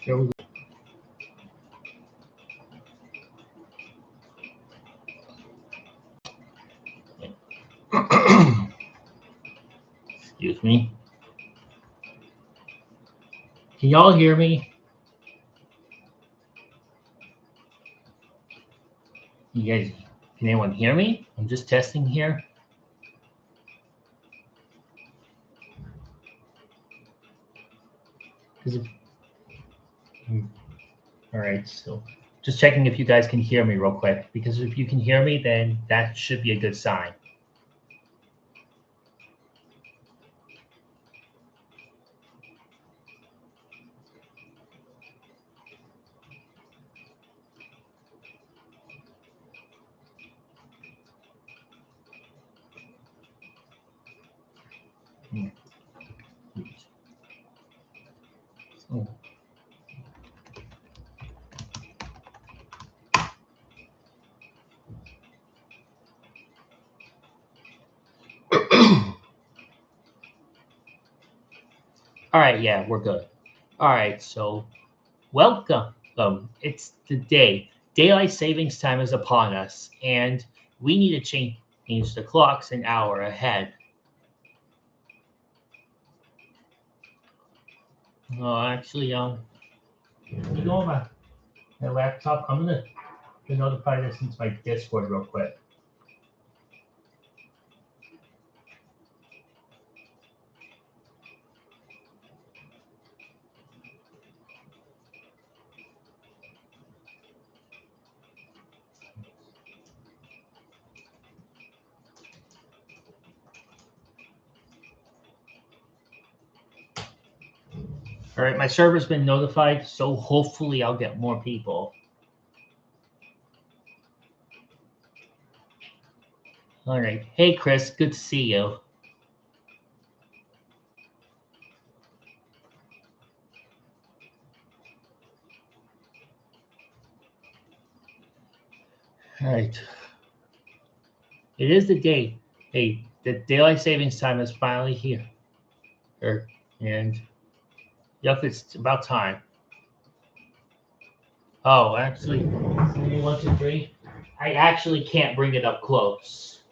Here we go. Excuse me. Can y'all hear me? You guys, can anyone hear me? I'm just testing here. All right, so just checking if you guys can hear me real quick, because if you can hear me, then that should be a good sign. Oh. All right, yeah, we're good. All right, so welcome. It's the day. Daylight savings time is upon us, and we need to change the clocks an hour ahead. Oh, actually, you go on my laptop. I'm gonna notify this into my Discord real quick. All right, my server's been notified, so hopefully I'll get more people. All right. Hey, Chris, good to see you. All right. It is the day. Hey, the daylight savings time is finally here. And yep, it's about time. Oh, actually, 1, 2, 3. I actually can't bring it up close.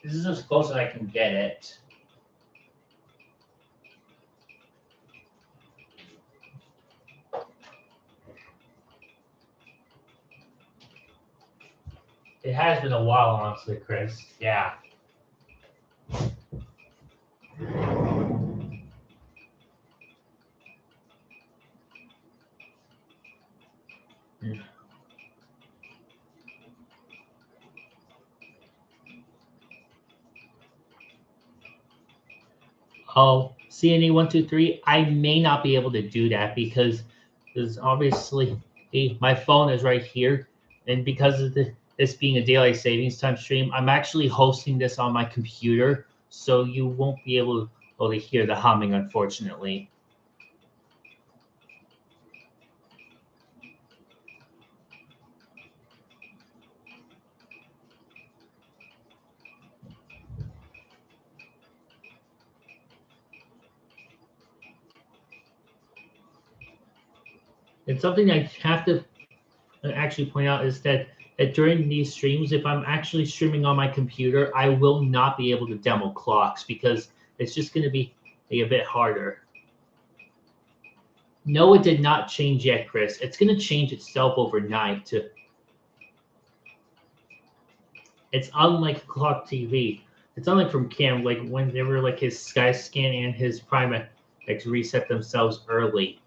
This is as close as I can get it. It has been a while, honestly, Chris. Yeah. Oh, CNE 123. I may not be able to do that because obviously my phone is right here, and because of this being a daylight savings time stream, I'm actually hosting this on my computer, so you won't be able to hear the humming, unfortunately. And something I have to actually point out is that during these streams, if I'm actually streaming on my computer, I will not be able to demo clocks because it's just going to be a bit harder. No, it did not change yet, Chris. It's going to change itself overnight. It's unlike Clock TV. It's unlike from Cam, like whenever like his Skyscan and his Prime X reset themselves early.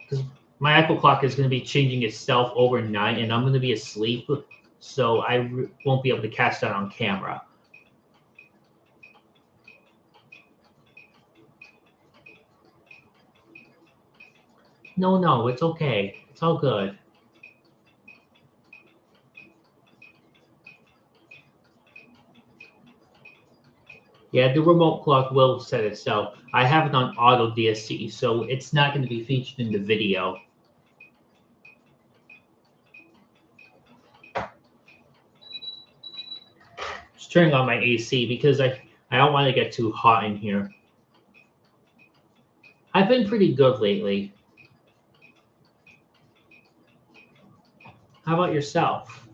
Because my Echo Clock is going to be changing itself overnight, and I'm going to be asleep, so I won't be able to catch that on camera. No, it's okay. It's all good. Yeah, the remote clock will set itself. I have it on auto DSC, so it's not going to be featured in the video. Just turning on my AC because I don't want to get too hot in here. I've been pretty good lately. How about yourself?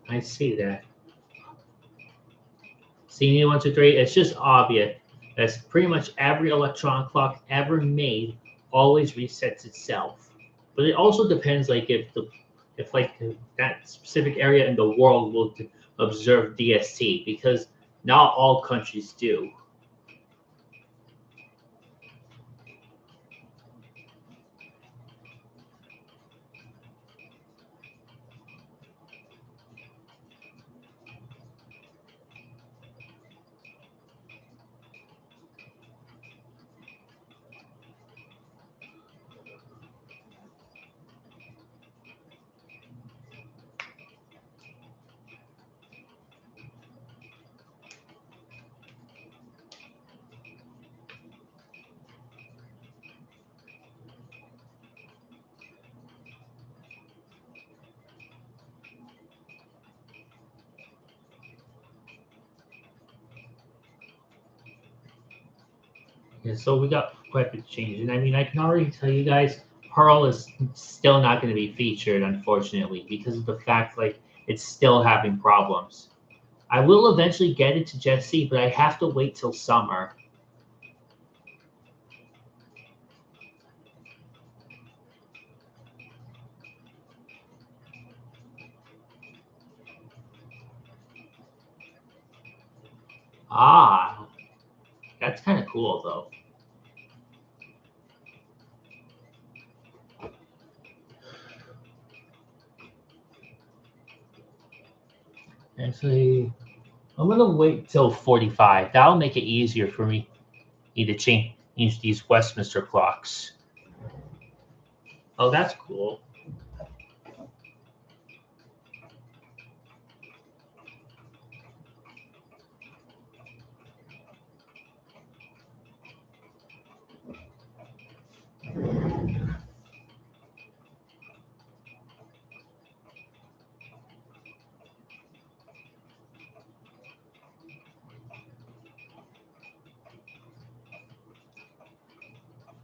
I see that. See, 123, it's just obvious. That's pretty much every electronic clock ever made always resets itself. But it also depends, like if like that specific area in the world will observe DST, because not all countries do. Yeah, so we got quite a bit change, and I mean, I can already tell you guys, Pearl is still not going to be featured, unfortunately, because of the fact like it's still having problems. I will eventually get it to Jesse, but I have to wait till summer. Ah, that's kind of cool though. Actually, I'm gonna wait till 45. That'll make it easier for me to change these Westminster clocks. Oh, that's cool.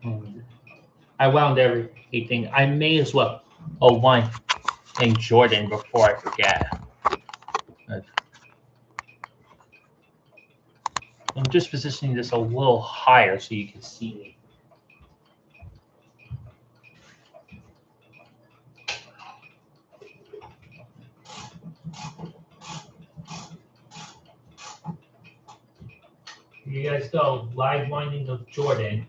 Hmm. I wound everything. I may as well. Oh, one and Jordan before I forget. Uh, I'm just positioning this a little higher so you can see me. Here you guys go. Live winding of Jordan.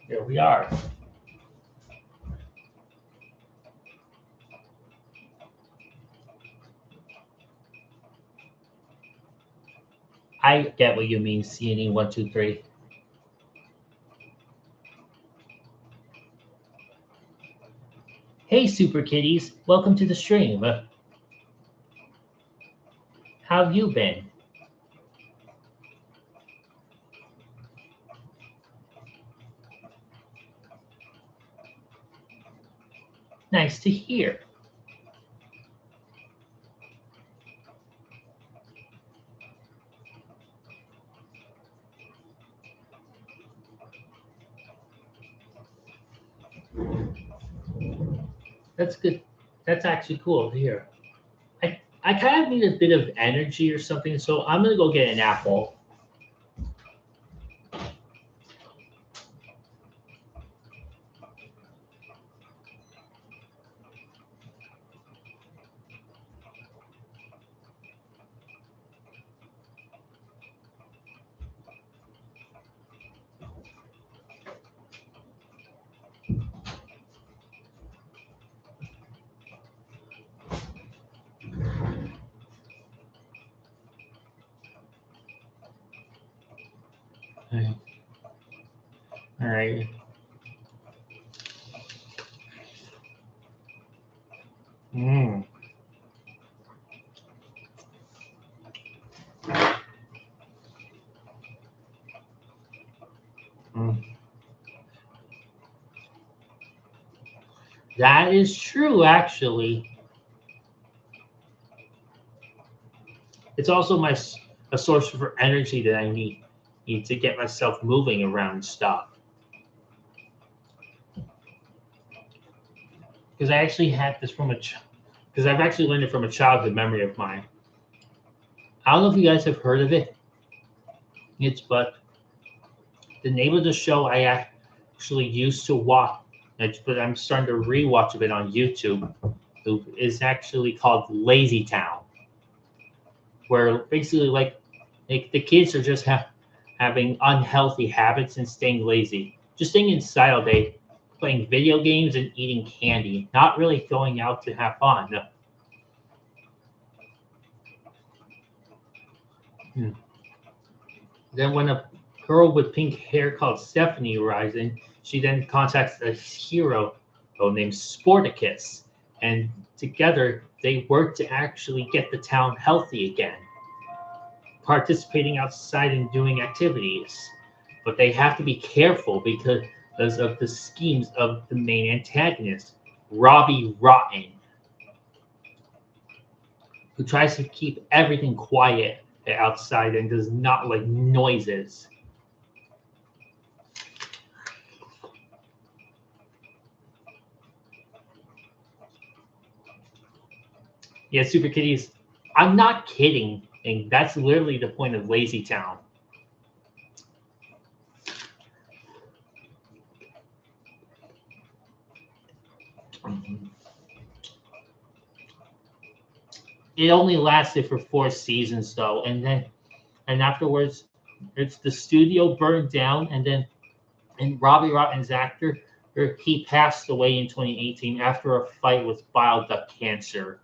Here we are. I get what you mean, CNE123. Hey, Super Kitties. Welcome to the stream. How have you been? Nice to hear. That's good. That's actually cool to hear. I kind of need a bit of energy or something, so I'm gonna go get an apple. All right. Mm. Mm. That is true, actually. It's also a source for energy that I need to get myself moving around stuff. Because I actually had this from because I've actually learned it from a childhood memory of mine. I don't know if you guys have heard of it. But the name of the show I actually used to watch, but I'm starting to rewatch a bit on YouTube. Is actually called Lazy Town, where basically like the kids are just having unhealthy habits and staying lazy, just staying inside all day, playing video games and eating candy, not really going out to have fun. Hmm. Then when a girl with pink hair called Stephanie arrives in, she then contacts a hero named Sporticus, and together they work to actually get the town healthy again, participating outside and doing activities. But they have to be careful because of the schemes of the main antagonist, Robbie Rotten, who tries to keep everything quiet outside and does not like noises. Yeah, Super Kitties. I'm not kidding. And that's literally the point of Lazy Town. It only lasted for 4 seasons though, and afterwards, it's the studio burned down, and Robbie Rotten's actor, he passed away in 2018 after a fight with bile duct cancer.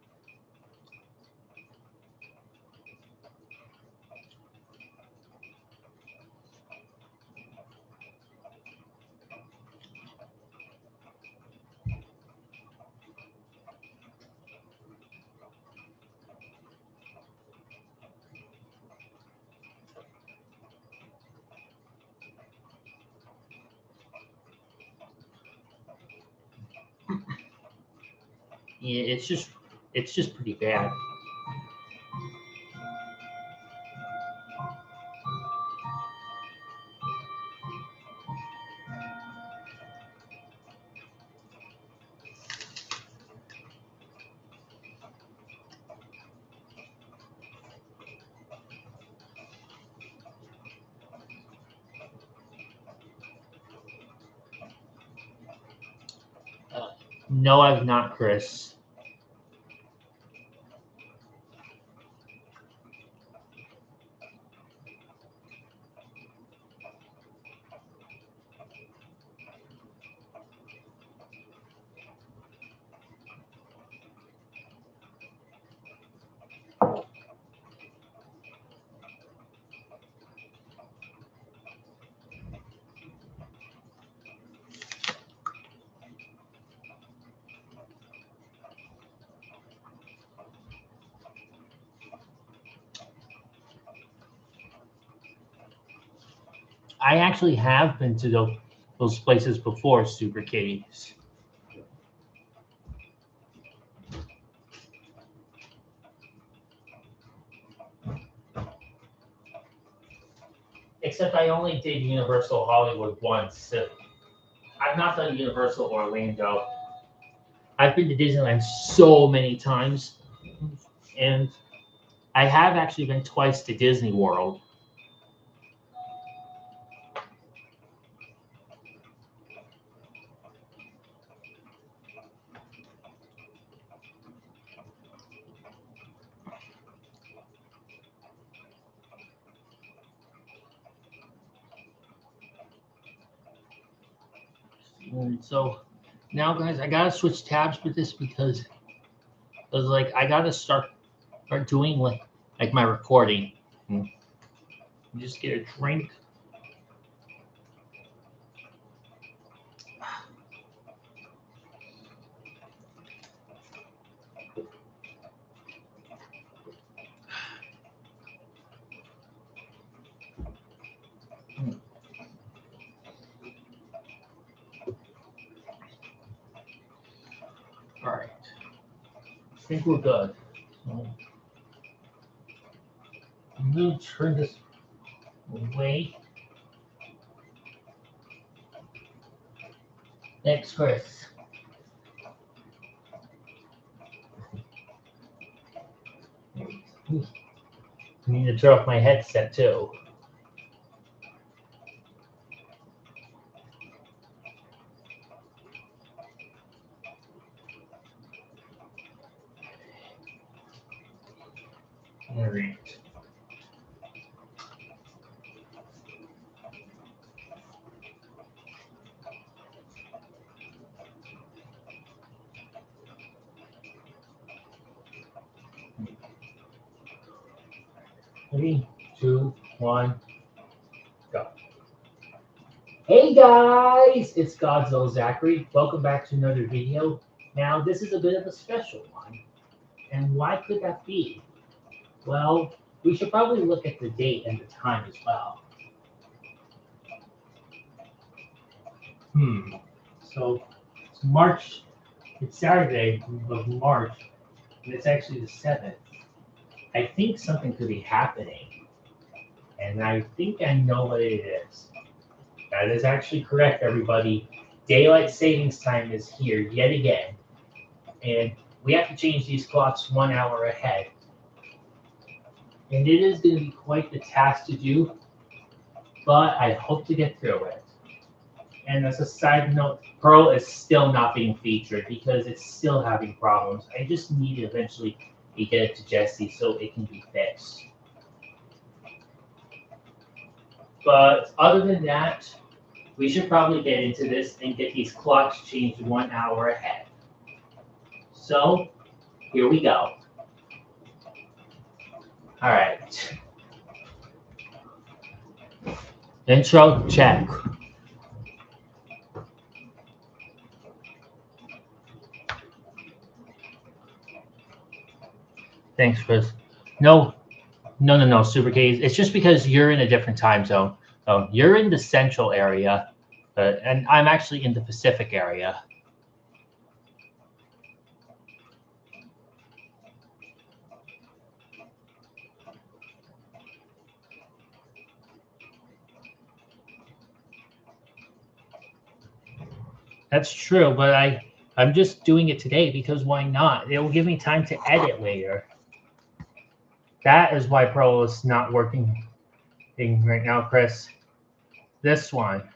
Yeah, it's just pretty bad. No, I've not, Chris. I actually have been to those places before, Super Kitties. Except I only did Universal Hollywood once. I've not done Universal Orlando. I've been to Disneyland so many times, and I have actually been twice to Disney World. And so now, guys, I gotta switch tabs with this because like I gotta start doing like my recording. Just get a drink. All right, I think we're good. So I'm gonna turn this away. Next, Chris. I need to turn off my headset too. All right. Three, two, one, go. Hey guys, it's GodzillaZachary. Welcome back to another video. Now, this is a bit of a special one. And why could that be? Well, we should probably look at the date and the time as well. So, it's March, it's Saturday of March, and it's actually the 7th. I think something could be happening, and I think I know what it is. That is actually correct, everybody. Daylight savings time is here yet again, and we have to change these clocks 1 hour ahead. And it is going to be quite the task to do, but I hope to get through it. And as a side note, Pearl is still not being featured because it's still having problems. I just need to eventually get it to Jesse so it can be fixed. But other than that, we should probably get into this and get these clocks changed 1 hour ahead. So, here we go. All right. Intro, check. Thanks, Chris. No, Super K's. It's just because you're in a different time zone. You're in the central area, and I'm actually in the Pacific area. That's true, but I'm just doing it today because why not? It will give me time to edit later. That is why Pro is not working right now, Chris. This one.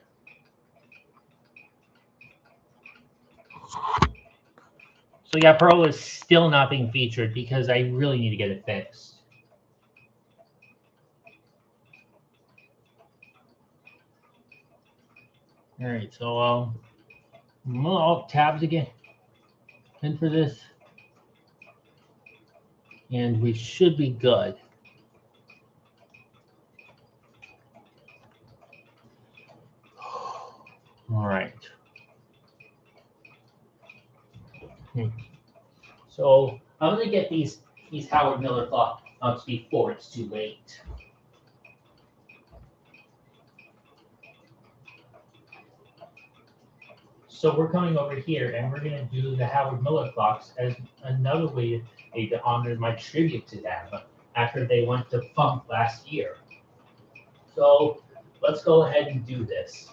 So yeah, Pro is still not being featured because I really need to get it fixed. All right, so I'll tabs again in for this, and we should be good. All right. So I'm gonna get these Howard Miller clocks before it's too late. So we're coming over here and we're gonna do the Howard Miller clocks as another way to honor my tribute to them after they went to Funk last year. So let's go ahead and do this.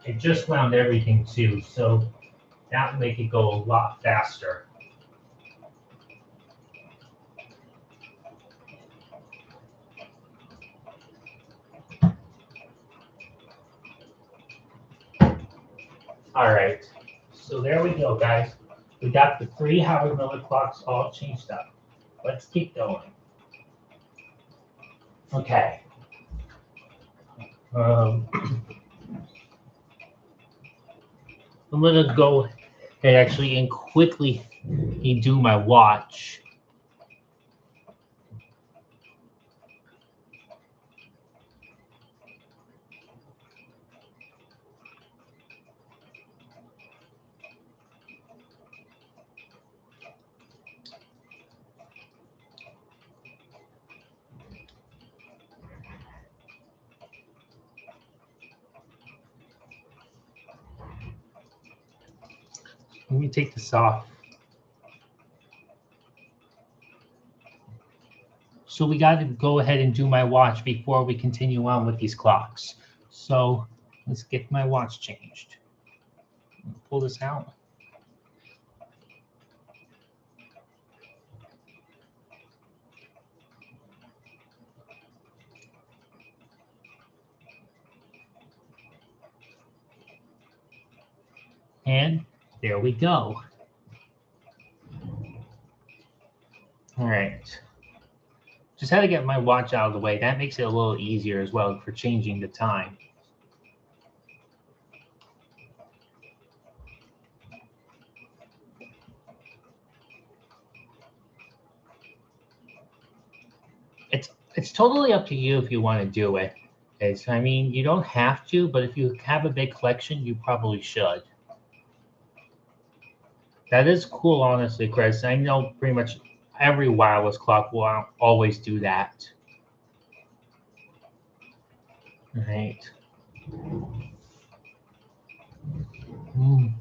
It just wound everything too, so that would make it go a lot faster. All right, so there we go, guys. We got the 3 Howard Miller clocks all changed up. Let's keep going. Okay. I'm gonna go ahead actually and quickly do my watch. Let me take this off. So we got to go ahead and do my watch before we continue on with these clocks. So let's get my watch changed. Pull this out. And there we go. All right. Just had to get my watch out of the way. That makes it a little easier as well for changing the time. It's totally up to you if you want to do it. I mean, you don't have to, but if you have a big collection, you probably should. That is cool, honestly, Chris. I know pretty much every wireless clock will always do that. All right. Mm.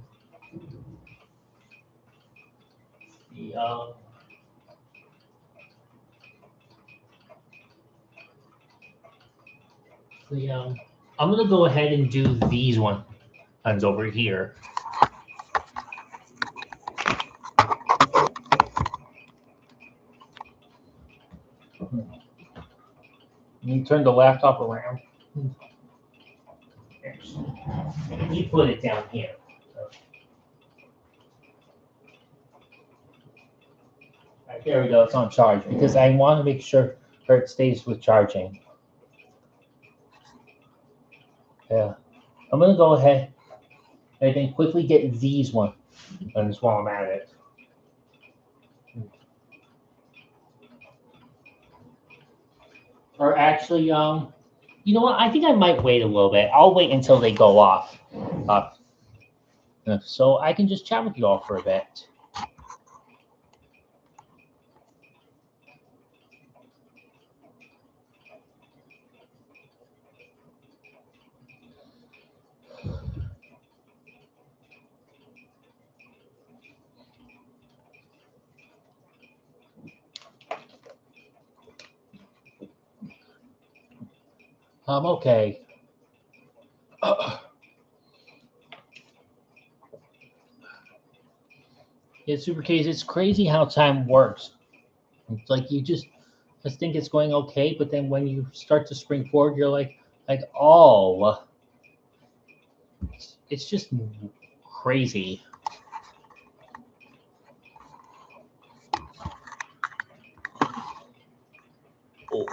Yeah. I'm gonna go ahead and do these ones over here. You turn the laptop around. You put it down here. Right, there we go. It's on charge because I want to make sure it stays with charging. Yeah. I'm gonna go ahead and then quickly get these one, and just while I'm at it. Or actually, you know what? I think I might wait a little bit. I'll wait until they go off. So I can just chat with you all for a bit. Okay. It's super case. It's crazy how time works. It's like you just think it's going okay, but then when you start to spring forward, you're like, oh, it's just crazy. Oh.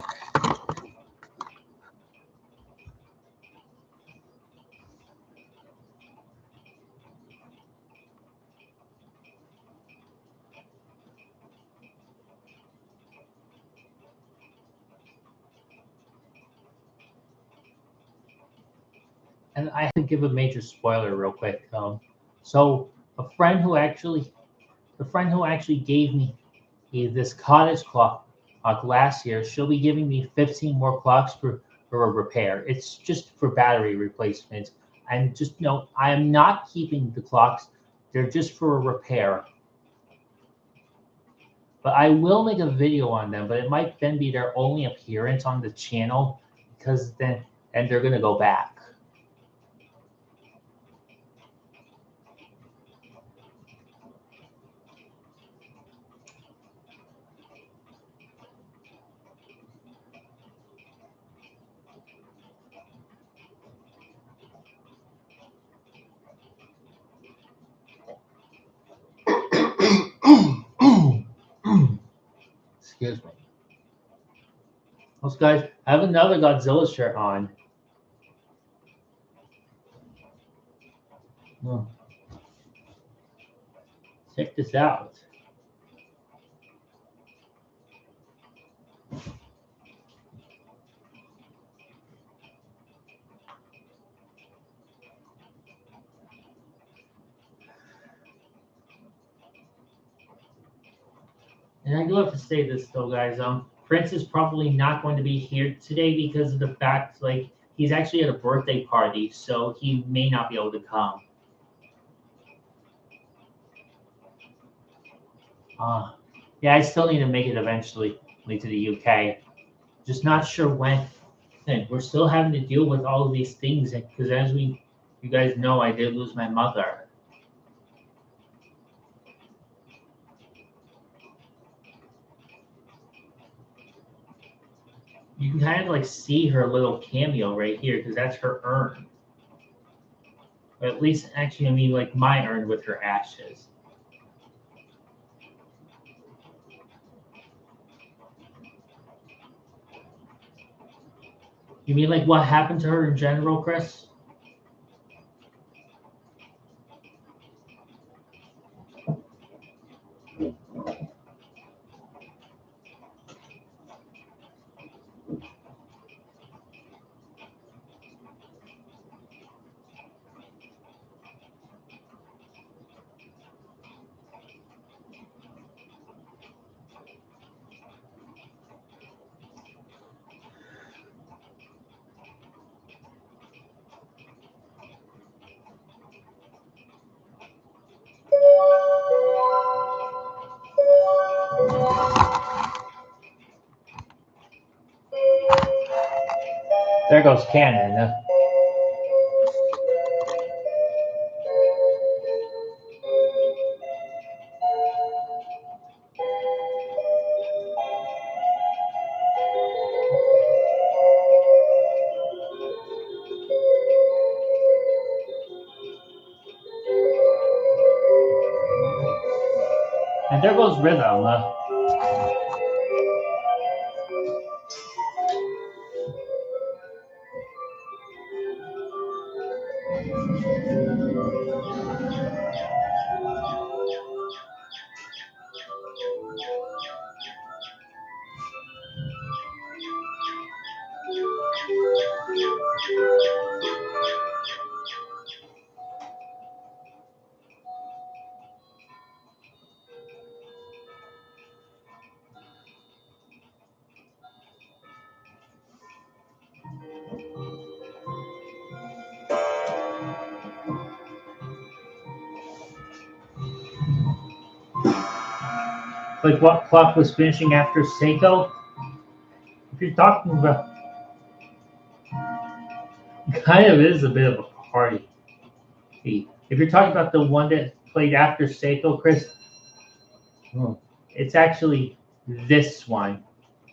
And I have to give a major spoiler real quick. So the friend who actually gave me this cottage clock last year, she'll be giving me 15 more clocks for a repair. It's just for battery replacement. And just know, I am not keeping the clocks. They're just for a repair. But I will make a video on them, but it might then be their only appearance on the channel because then, and they're going to go back. Excuse me. Also, guys, I have another Godzilla shirt on. Oh. Check this out. And I do have to say this though, guys. Prince is probably not going to be here today because of the fact, like, he's actually at a birthday party, so he may not be able to come. Yeah, I still need to make it eventually to the UK. Just not sure when. And we're still having to deal with all of these things because, as you guys know, I did lose my mother. You can kind of like see her little cameo right here because that's her urn. Or at least, actually, I mean, like my urn with her ashes. You mean like what happened to her in general, Chris? There goes Cannon. And there goes Rhythm. Like what clock was finishing after Seiko? If you're talking about, kind of is a bit of a party. If you're talking about the one that played after Seiko, Chris, it's actually this one,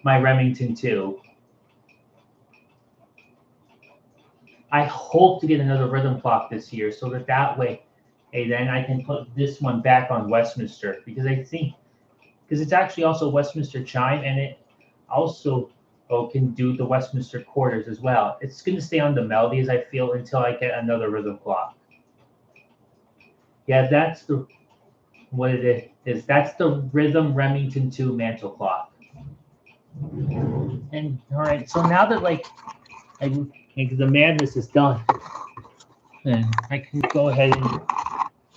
my Remington 2. I hope to get another rhythm clock this year so that way, hey, then I can put this one back on Westminster because I think, because it's actually also Westminster chime and it also can do the Westminster quarters as well. It's going to stay on the melodies, I feel, until I get another rhythm clock. Yeah, that's what it is. That's the Rhythm Remington 2 mantle clock. And all right, so now that like the madness is done, then I can go ahead and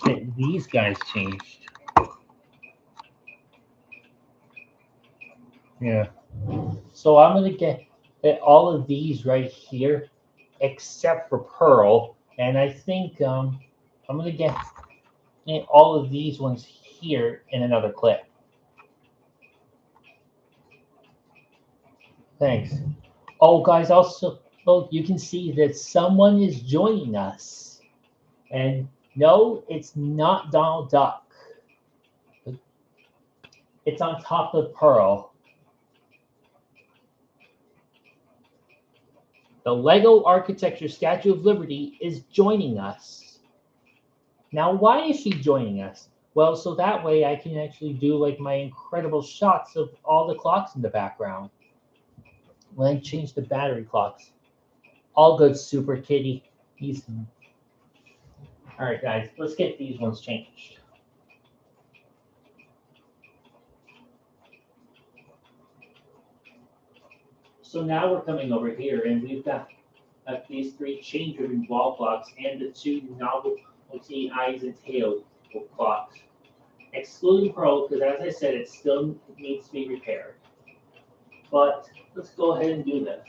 get these guys changed. Yeah. So I'm gonna get all of these right here, except for Pearl, and I think I'm gonna get all of these ones here in another clip. Thanks. Oh, guys, also, you can see that someone is joining us. And no, it's not Donald Duck. It's on top of Pearl. The Lego Architecture Statue of Liberty is joining us. Now, why is she joining us? Well, so that way I can actually do like my incredible shots of all the clocks in the background. When I change the battery clocks. All good, Super Kitty. He's... All right, guys, let's get these ones changed. So now we're coming over here, and we've got these three chain-driven wall clocks and the two novelty eyes and tail clocks, excluding Pro, because as I said, it still needs to be repaired. But let's go ahead and do this.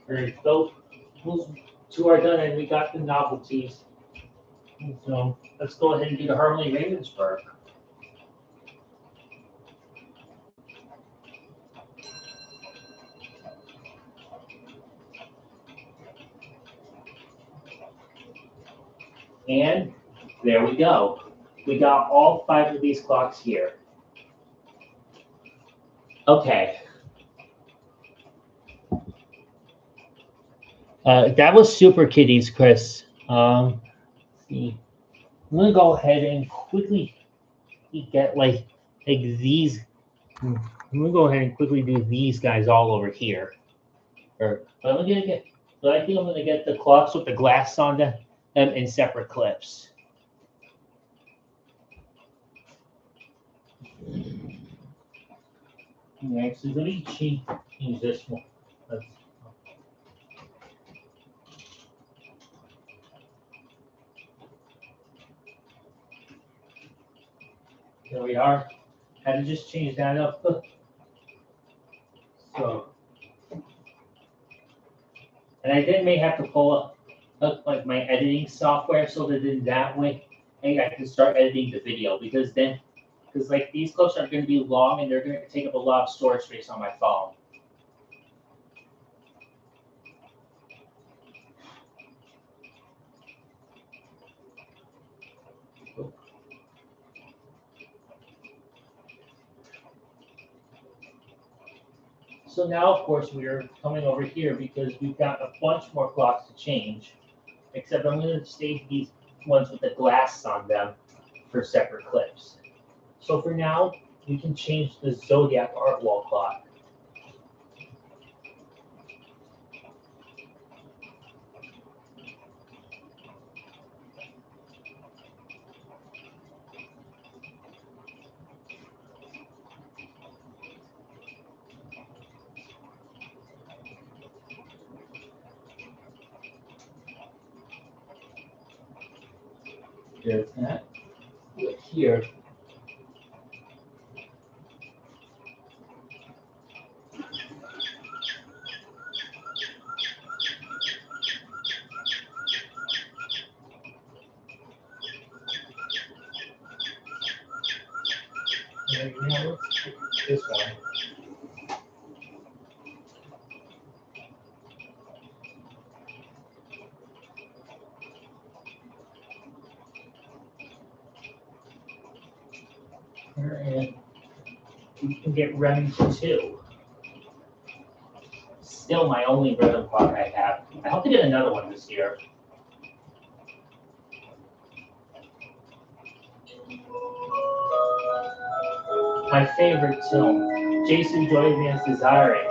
All right, those two are done, and we got the novelties. So let's go ahead and do the Harley Ravensburg. And there we go. We got all 5 of these clocks here. Okay. That was Super Kitties, Chris. Let's see. I'm gonna go ahead and quickly get like these. I'm gonna go ahead and quickly do these guys all over here. But I'm gonna get. But I think I'm gonna get the clocks with the glass on them in separate clips. I'm actually gonna change this one. There we are. Had to just change that up. So, and I then may have to pull up like my editing software so that in that way, hey, I can start editing the video because like these clips are going to be long and they're going to take up a lot of storage space on my phone. So now, of course, we are coming over here because we've got a bunch more clocks to change, except I'm going to save these ones with the glass on them for separate clips. So for now, we can change the Zodiac art wall clock. There's that. Look here. And now let's pick this one. And we can get Remington 2. Still my only rhythm clock I have. I hope to get another one this year. My favorite film, Jason Joyman's Desiring.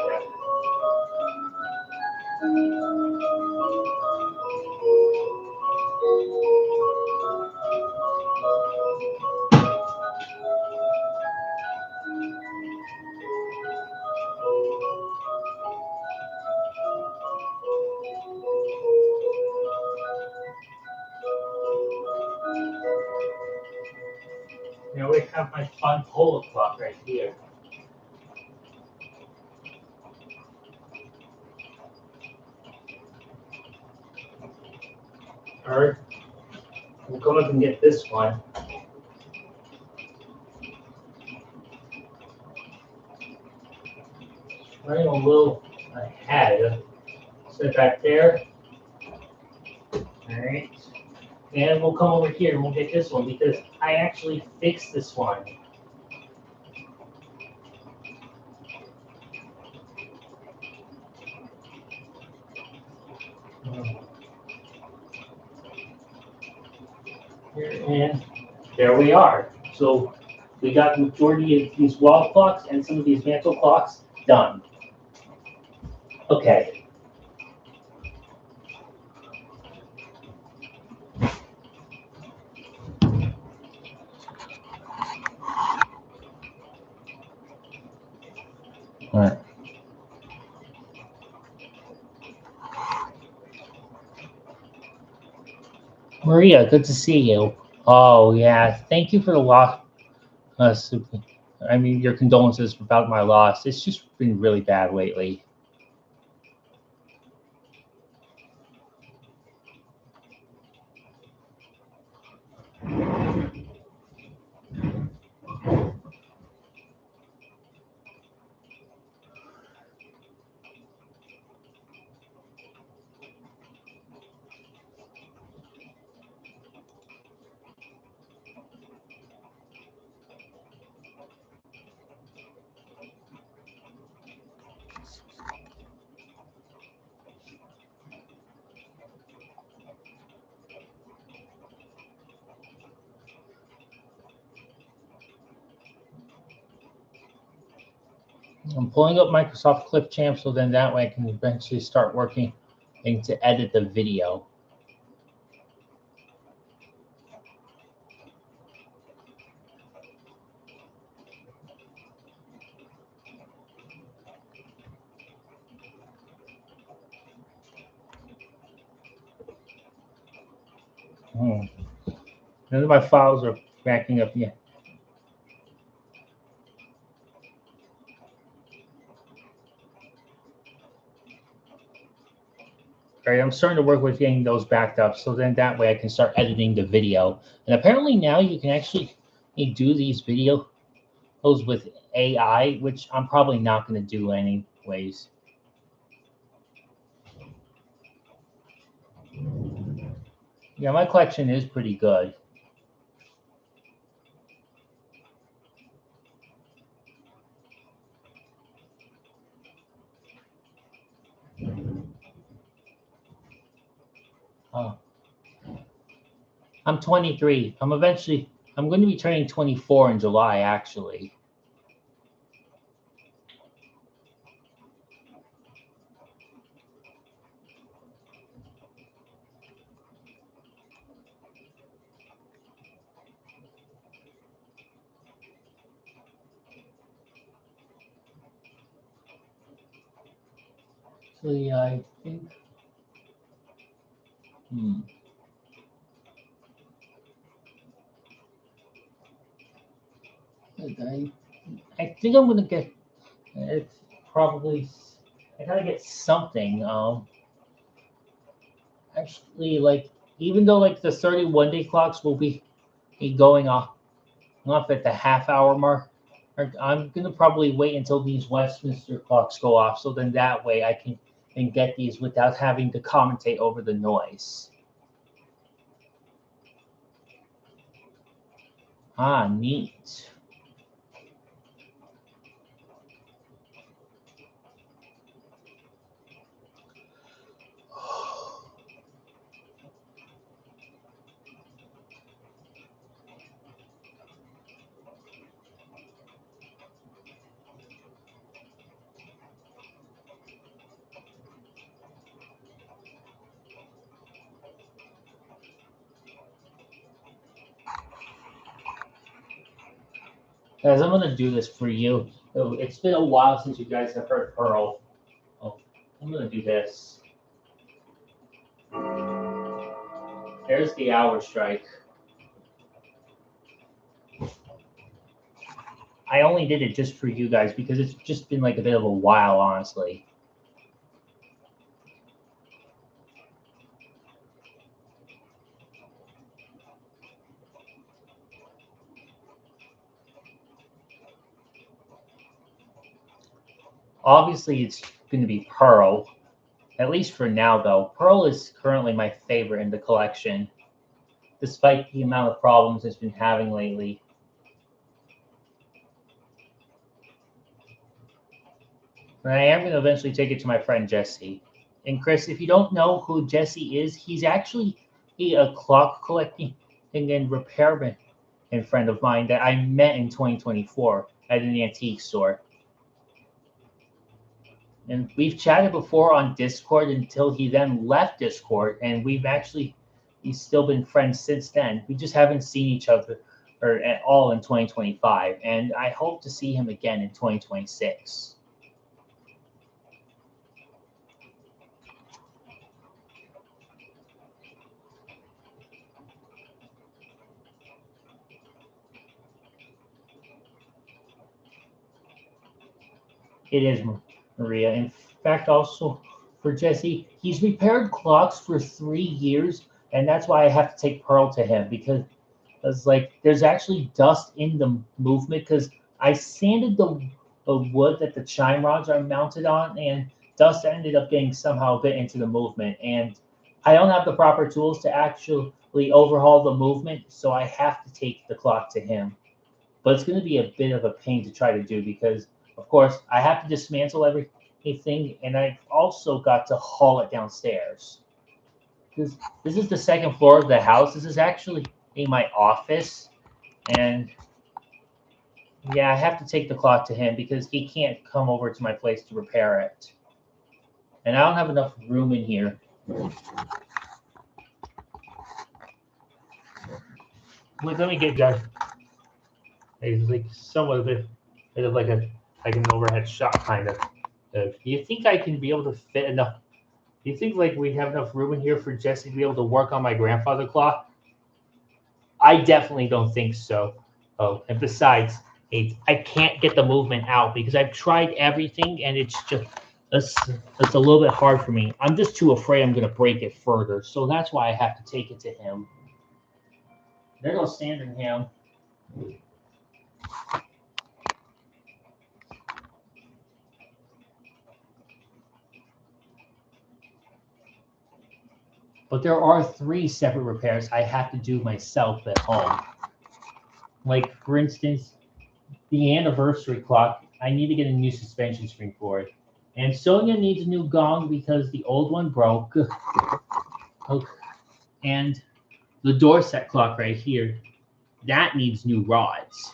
Now we have my fun polo clock right here. Or we'll come up and get this one. Running a little ahead. Set that there. All right. And we'll come over here and we'll get this one because I actually fixed this one. Here, and there we are. So we got the majority of these wall clocks and some of these mantle clocks done. Okay. All right. Maria, good to see you. Oh yeah, thank you for the loss. I mean, your condolences about my loss. It's just been really bad lately. I'm pulling up Microsoft Clipchamp so then that way I can eventually start working and to edit the video. None of my files are backing up yet. All right, I'm starting to work with getting those backed up so then that way I can start editing the video. And apparently now you can actually do these videos with AI, which I'm probably not going to do anyways. Yeah, my collection is pretty good. I'm 23. I'm going to be turning 24 in July, actually. So yeah, I think. I think I'm gonna get. It's probably. I gotta get something. Actually, like even though like the 31-day clocks will be going off at the half-hour mark, I'm gonna probably wait until these Westminster clocks go off, so then that way I can and get these without having to commentate over the noise. Ah, neat. Guys, I'm gonna do this for you. Oh, it's been a while since you guys have heard Pearl. Oh, I'm gonna do this. There's the hour strike. I only did it just for you guys because it's just been like a bit of a while, honestly. obviously it's going to be Pearl, at least for now, though. Pearl is currently my favorite in the collection, despite the amount of problems it's been having lately. But I am going to eventually take it to my friend Jesse. And Chris, if you don't know who Jesse is, he's actually a clock collecting and repairman and friend of mine that I met in 2024 at an antique store. And we've chatted before on Discord until he then left Discord, and he's still been friends since then. We just haven't seen each other or at all in 2025, and I hope to see him again in 2026. It is, Maria. In fact, also for Jesse, he's repaired clocks for 3 years, and that's why I have to take Pearl to him because it's like there's actually dust in the movement because I sanded the wood that the chime rods are mounted on, and dust ended up getting somehow a bit into the movement. And I don't have the proper tools to actually overhaul the movement, so I have to take the clock to him. But it's going to be a bit of a pain to try to do because, of course, I have to dismantle everything, and I've also got to haul it downstairs. This is the second floor of the house. This is actually in my office, and yeah, I have to take the clock to him because he can't come over to my place to repair it. And I don't have enough room in here. Like, let me get that. It's like somewhat of a bit of like an overhead shot kind of. Do you think I can be able to fit enough? Do you think like we have enough room in here for Jesse to be able to work on my grandfather clock? I definitely don't think so. Oh, and besides, I can't get the movement out because I've tried everything and it's a little bit hard for me. I'm just too afraid I'm going to break it further. So that's why I have to take it to him. There goes Sandringham. But there are 3 separate repairs I have to do myself at home. Like, for instance, the anniversary clock, I need to get a new suspension string for it. And Sonia needs a new gong because the old one broke. Okay. And the door set clock right here, that needs new rods.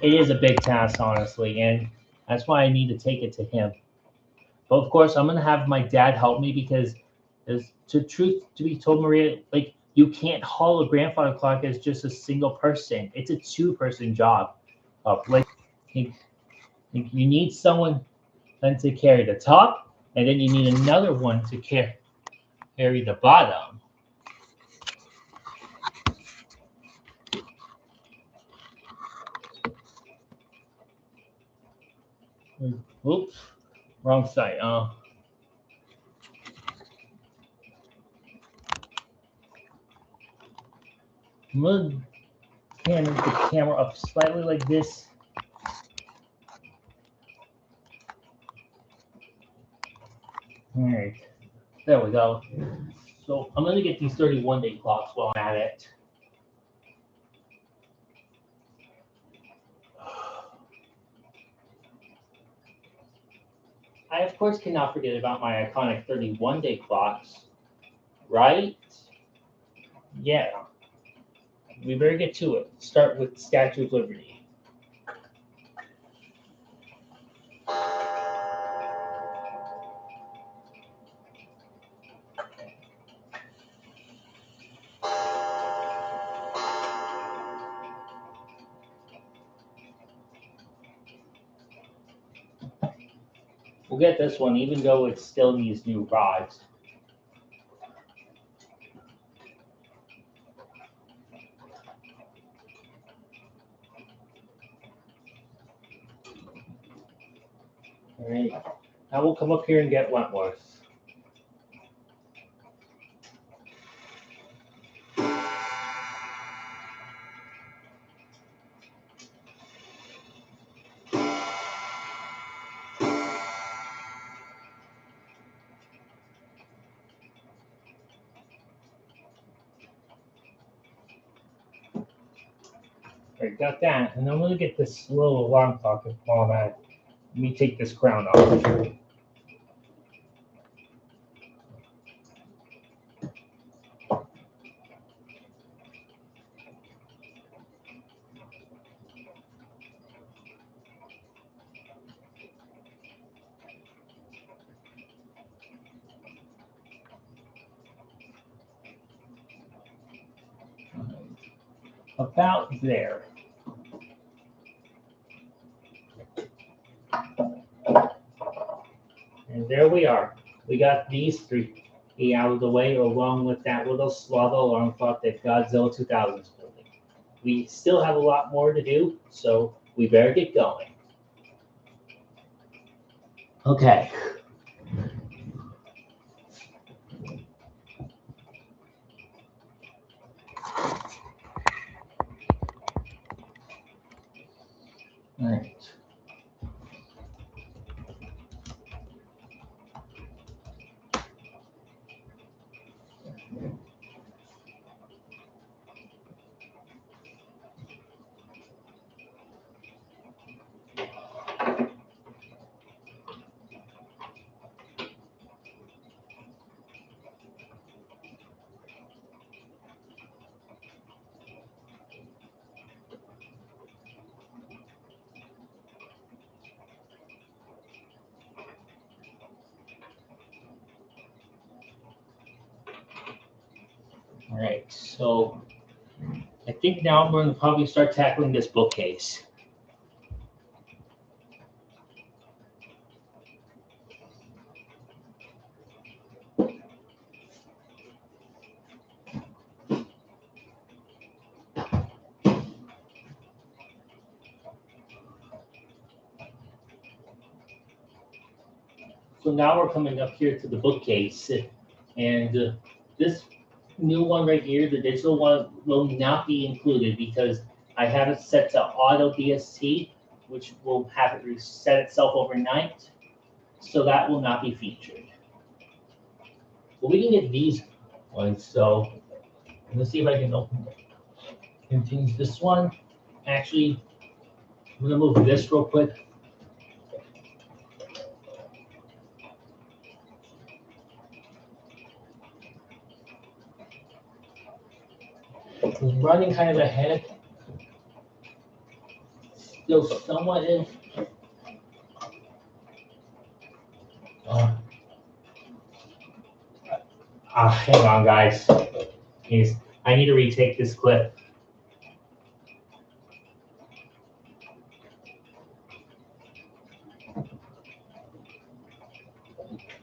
It is a big task, honestly, and that's why I need to take it to him. But of course, I'm gonna have my dad help me because, as to truth to be told, Maria, like you can't haul a grandfather clock as just a single person. It's a 2-person job. Like you need someone then to carry the top, and then you need another one to carry the bottom. Oops, wrong side. I'm gonna turn the camera up slightly like this. All right, there we go. So I'm gonna get these 31-day clocks while I'm at it. I of course cannot forget about my iconic 31-day clocks, right? Yeah, we better get to it. Start with Statue of Liberty. We'll get this one, even though it still needs new rods. All right, now we'll come up here and get Wentworth. Alright, got that. And I'm gonna get this little alarm clock while I'm at it. Let me take this crown off. About there. And there we are. We got these three out of the way, along with that little Slava alarm clock that Godzilla 2000 is building. We still have a lot more to do, so we better get going. Okay. All right. All right, so I think now I'm going to probably start tackling this bookcase. So now we're coming up here to the bookcase, and this new one right here, the digital one, will not be included because I have it set to auto DST, which will have it reset itself overnight. So that will not be featured. But we can get these ones. So let's see if I can open and change this one. Actually, I'm gonna move this real quick. It's running kind of ahead. Still somewhat in. Hang on, guys. I need to retake this clip.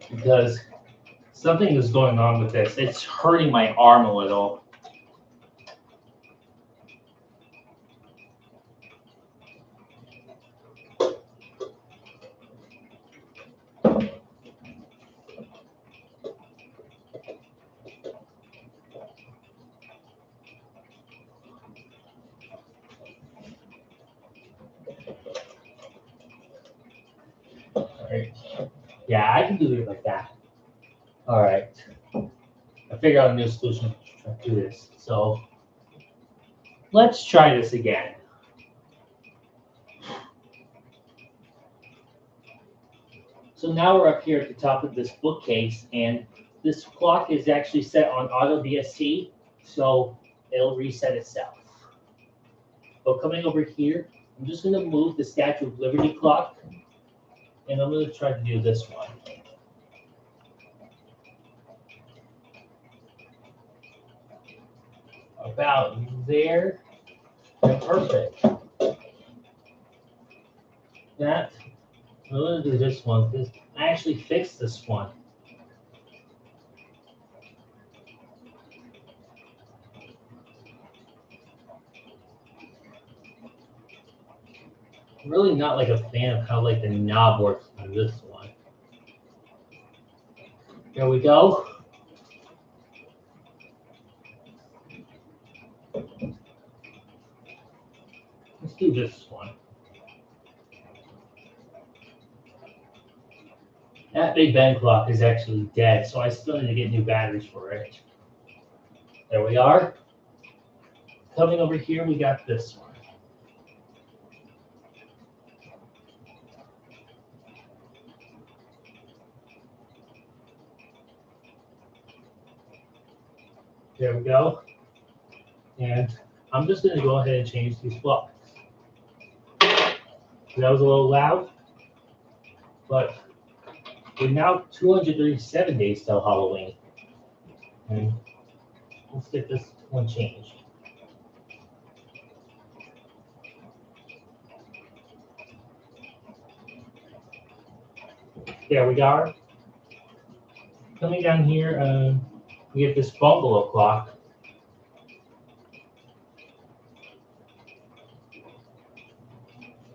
Because something is going on with this. It's hurting my arm a little. All right. Yeah, I can do it like that. All right. I figured out a new solution to do this. So let's try this again. So now we're up here at the top of this bookcase, and this clock is actually set on auto DST, so it'll reset itself. But coming over here, I'm just going to move the Statue of Liberty clock, and I'm going to try to do this one. About there. Perfect. That. I'm going to do this one because I actually fixed this one. I'm really not like a fan of how like the knob works on this one. There we go. Let's do this one. That Big Ben clock is actually dead, so I still need to get new batteries for it. There we are. Coming over here, we got this one. There we go. And I'm just going to go ahead and change these blocks. That was a little loud, but we're now 237 days till Halloween. And let's get this one changed. There we are. Coming down here, we get this bungalow clock.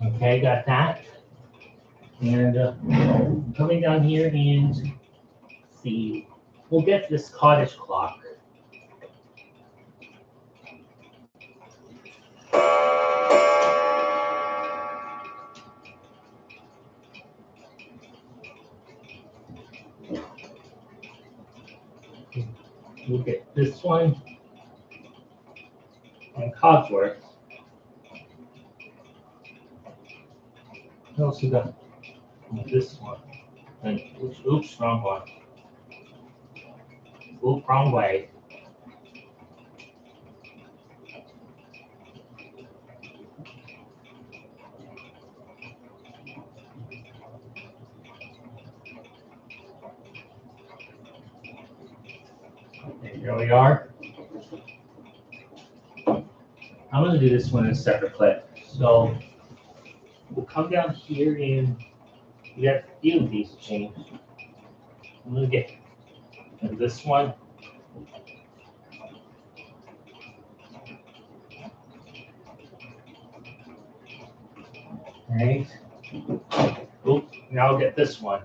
Okay, got that. And coming down here and see, we'll get this cottage clock. We'll get this one and Codsworth. I also got this one. And oops, wrong one. Oops, wrong way. Okay, here we are. I'm going to do this one in a separate clip. So we'll come down here and we got a few of these to change. I'm going to get this one. All right. Oops, now I'll get this one.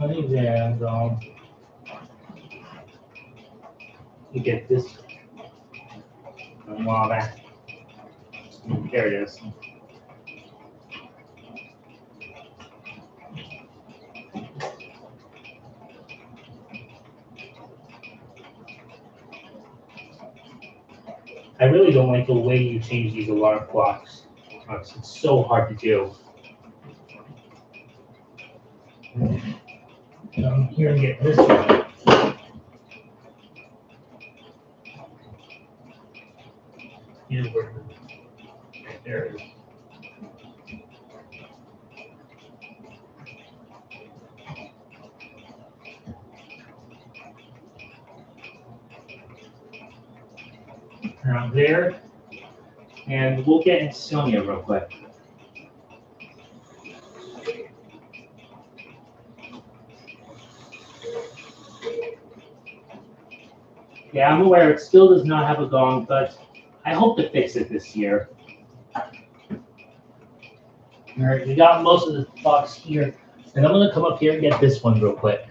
And you get this one back. There it is. I really don't like the way you change these alarm clocks. It's so hard to do. Here and get this one. There it is. Around there. And we'll get Insonia real quick. Yeah, I'm aware it still does not have a gong, but I hope to fix it this year. All right, we got most of the clocks here, and I'm gonna come up here and get this one real quick.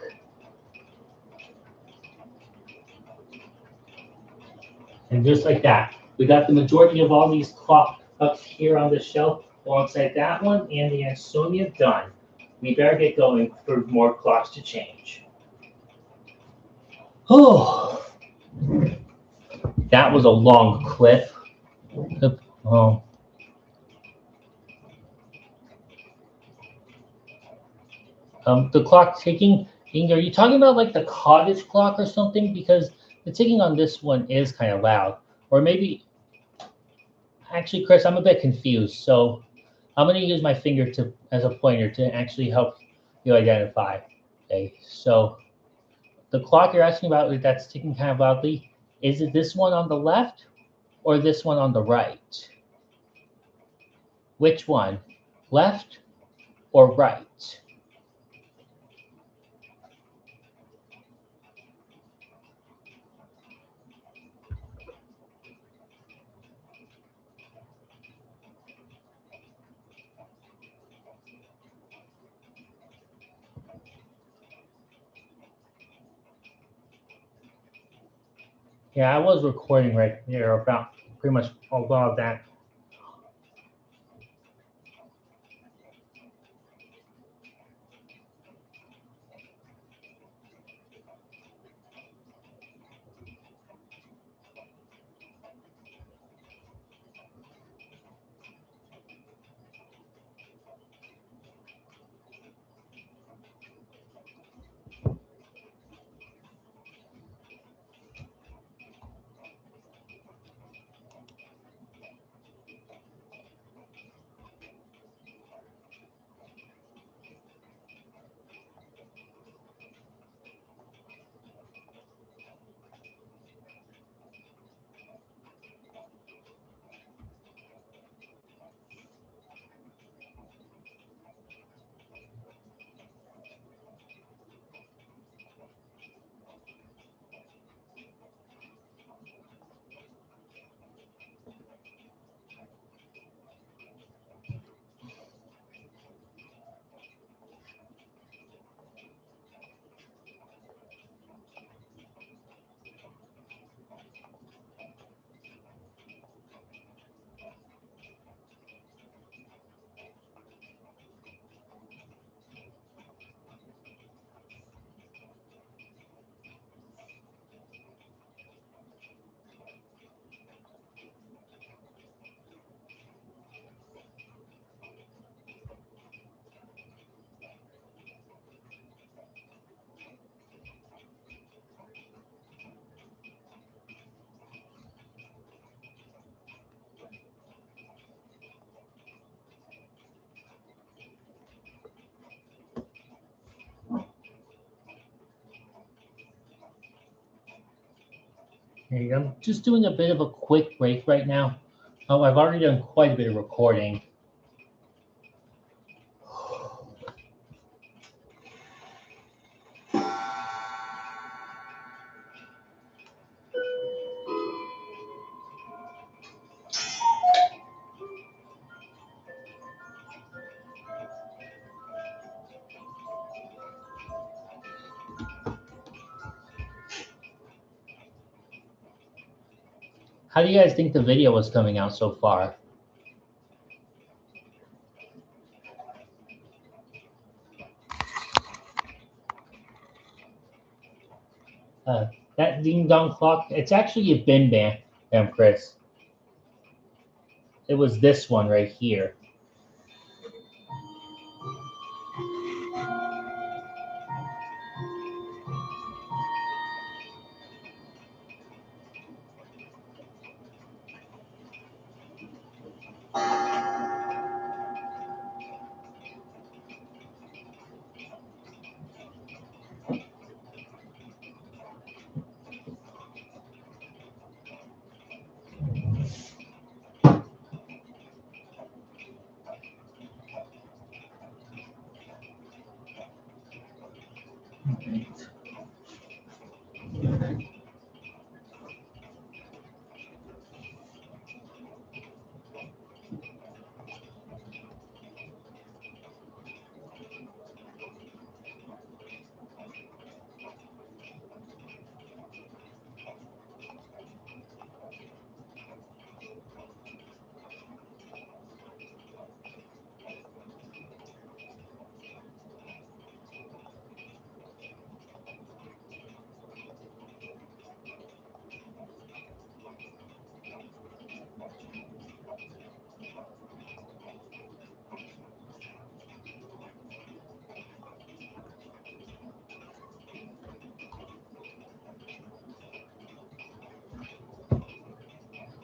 And just like that, we got the majority of all these clocks up here on the shelf alongside that one and the Ansonia done. We better get going for more clocks to change. Oh, that was a long clip. Oh. The clock ticking, Inge, are you talking about like the cottage clock or something? Because the ticking on this one is kind of loud. Or maybe, actually, Chris, I'm a bit confused. So I'm going to use my finger as a pointer to actually help you identify. Okay, so the clock you're asking about that's ticking kind of loudly, is it this one on the left or this one on the right? Which one? Left or right? Yeah, I was recording right there about pretty much all of that. Hey, I'm just doing a bit of a quick break right now. Oh, I've already done quite a bit of recording. How do you guys think the video was coming out so far? That ding dong clock, it's actually a bin band, Chris. It was this one right here.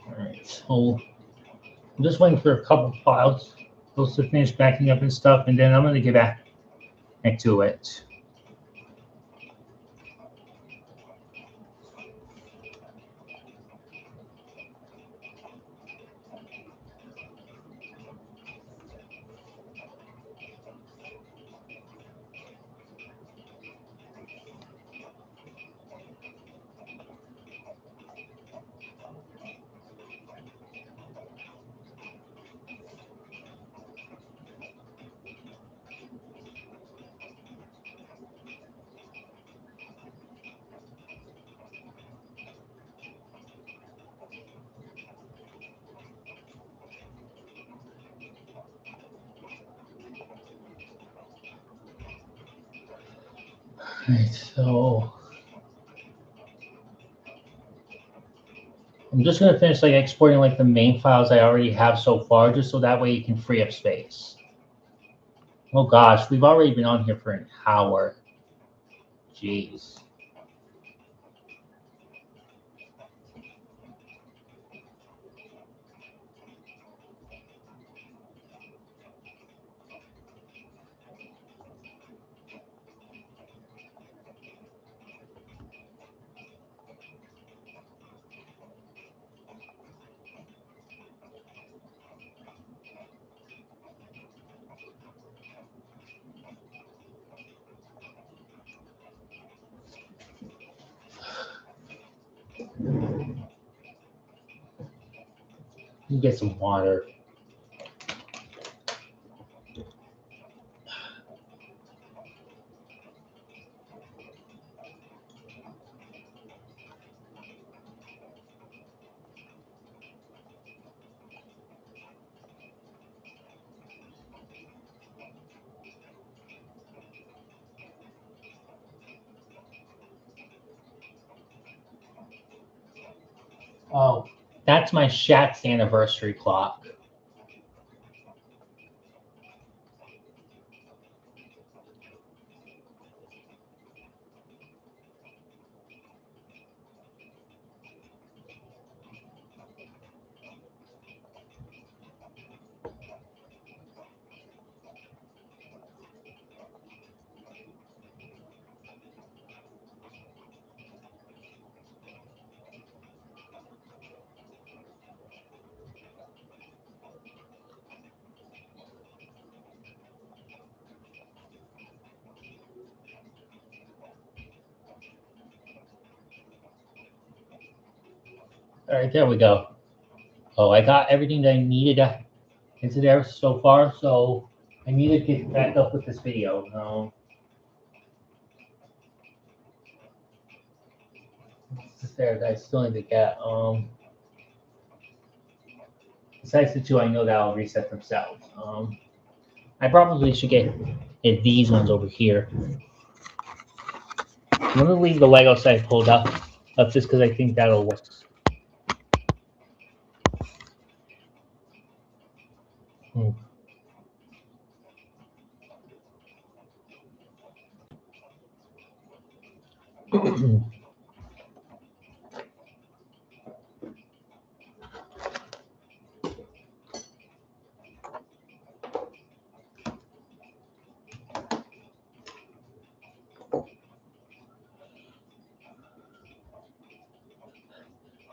Alright, so I'm just waiting for a couple files. Those to finish backing up and stuff, and then I'm gonna get back to it. Alright, so I'm just gonna finish like exporting like the main files I already have so far, just so that way you can free up space. Oh gosh, we've already been on here for an hour. Jeez. Let me get some water. Oh, that's my Shat's anniversary clock. All right, there we go. Oh, I got everything that I needed into there so far, so I need to get back up with this video. There, I still need to get. Besides the two, I know that'll reset themselves. I probably should get these ones over here. I'm gonna leave the Lego side pulled up just because I think that'll work. Hmm.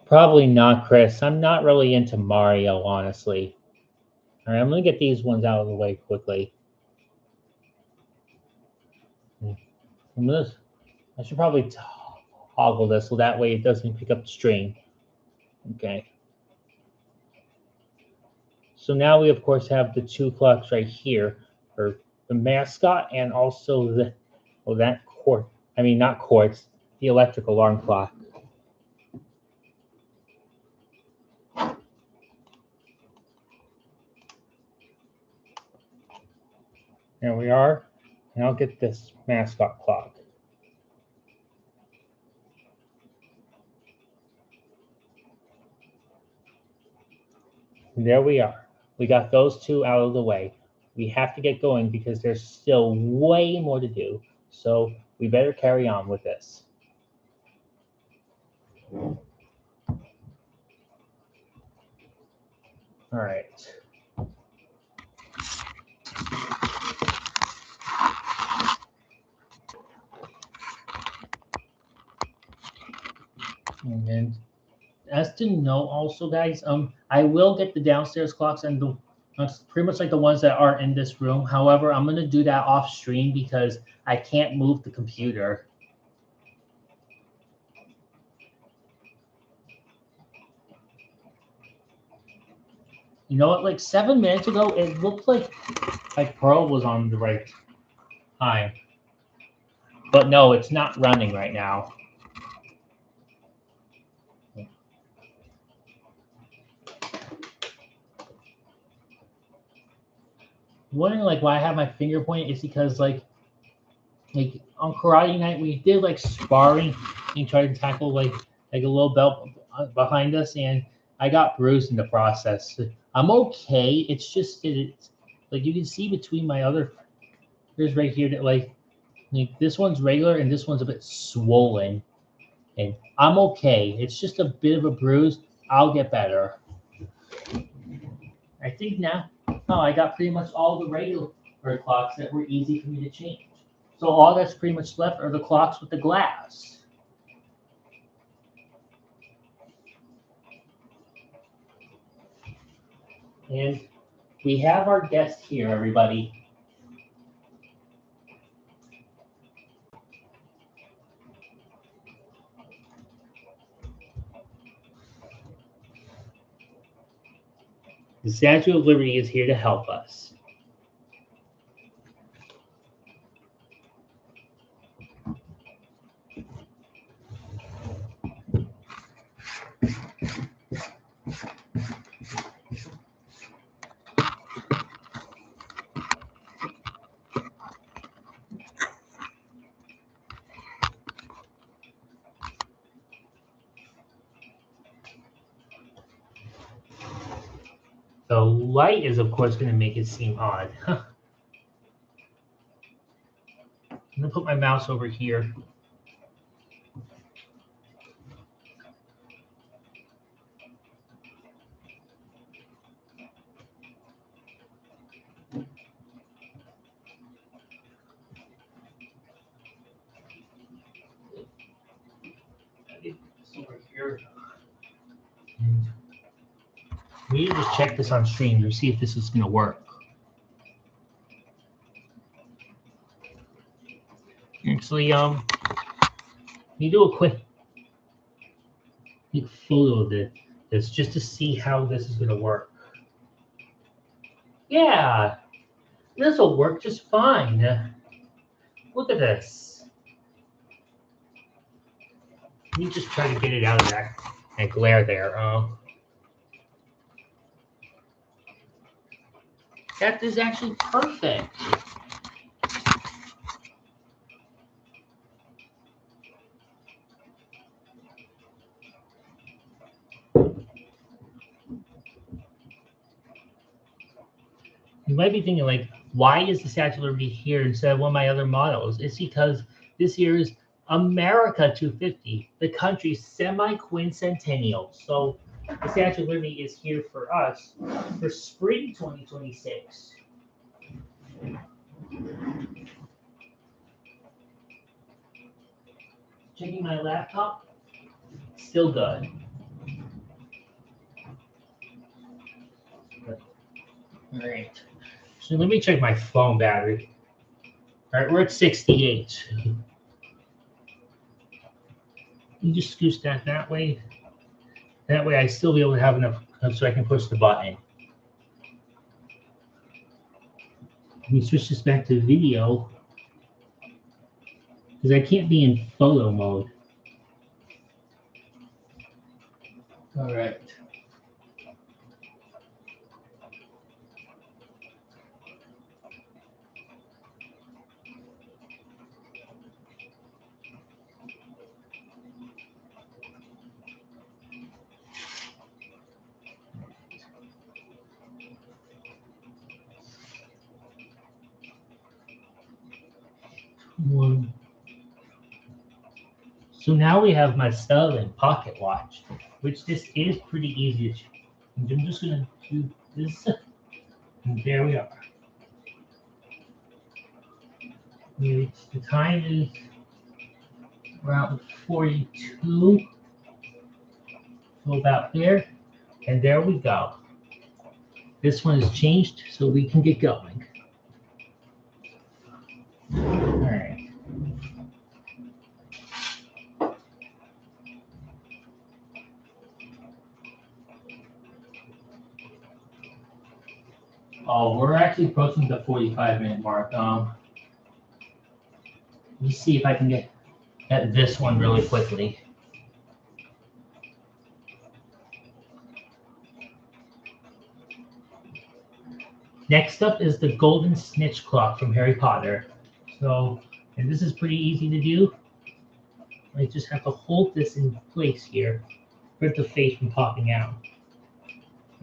Probably not, Chris. I'm not really into Mario, honestly. All right, I'm gonna get these ones out of the way quickly. I'm gonna, I should probably toggle this so that way it doesn't pick up the stream. Okay. So now we of course have the two clocks right here for the mascot and also that court. I mean not quartz, the electric alarm clock. There we are. And I'll get this mascot clock. And there we are. We got those two out of the way. We have to get going because there's still way more to do. So we better carry on with this. All right. And as to know also, guys, I will get the downstairs clocks and the pretty much like the ones that are in this room. However, I'm gonna do that off stream because I can't move the computer. You know what? Like 7 minutes ago, it looked like Pearl was on the right time, but no, it's not running right now. Wondering like why I have my finger pointed is because like on karate night we did like sparring and tried to tackle like a little belt behind us, and I got bruised in the process. I'm okay. It's just it's like you can see between my other fingers right here that like this one's regular and this one's a bit swollen, and I'm okay. It's just a bit of a bruise. I'll get better. I think now, oh, I got pretty much all the regular clocks that were easy for me to change. So all that's pretty much left are the clocks with the glass. And we have our guest here, everybody. The Statue of Liberty is here to help us. The light is, of course, going to make it seem odd. I'm going to put my mouse over here. Over here. We need to just check this on stream to see if this is going to work. Actually, you do a quick photo of it. It's just to see how this is going to work. Yeah, this will work just fine. Look at this. Let me just try to get it out of that glare there. That is actually perfect. You might be thinking, like, why is the Statue of Liberty here instead of one of my other models? It's because this year is America 250, the country's semi-quincentennial. So the Statue of Liberty is here for us for spring 2026. Checking my laptop, still good. All right. So let me check my phone battery. All right, we're at 68. You just scooch that way. That way I still be able to have enough so I can push the button. Let me switch this back to video because I can't be in photo mode. All right. One. So now we have my Sterling pocket watch, which this is pretty easy to change. I'm just gonna do this, and there we are. The time is around 42, so about there, and there we go. This one is changed, so we can get going. All right. Oh, we're actually approaching the 45-minute mark. Let me see if I can get at this one really quickly. Next up is the golden snitch clock from Harry Potter. So, and this is pretty easy to do. I just have to hold this in place here, prevent the face from popping out.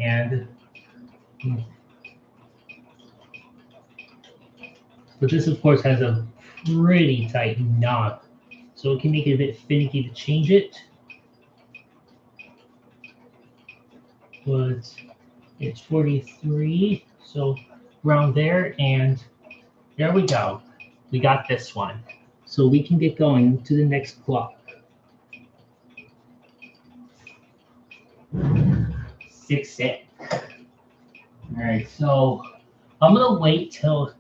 And but this, of course, has a pretty tight knob, so it can make it a bit finicky to change it. But it's 43, so around there, and there we go. We got this one. So we can get going to the next clock. 6-6. All right, so I'm gonna wait till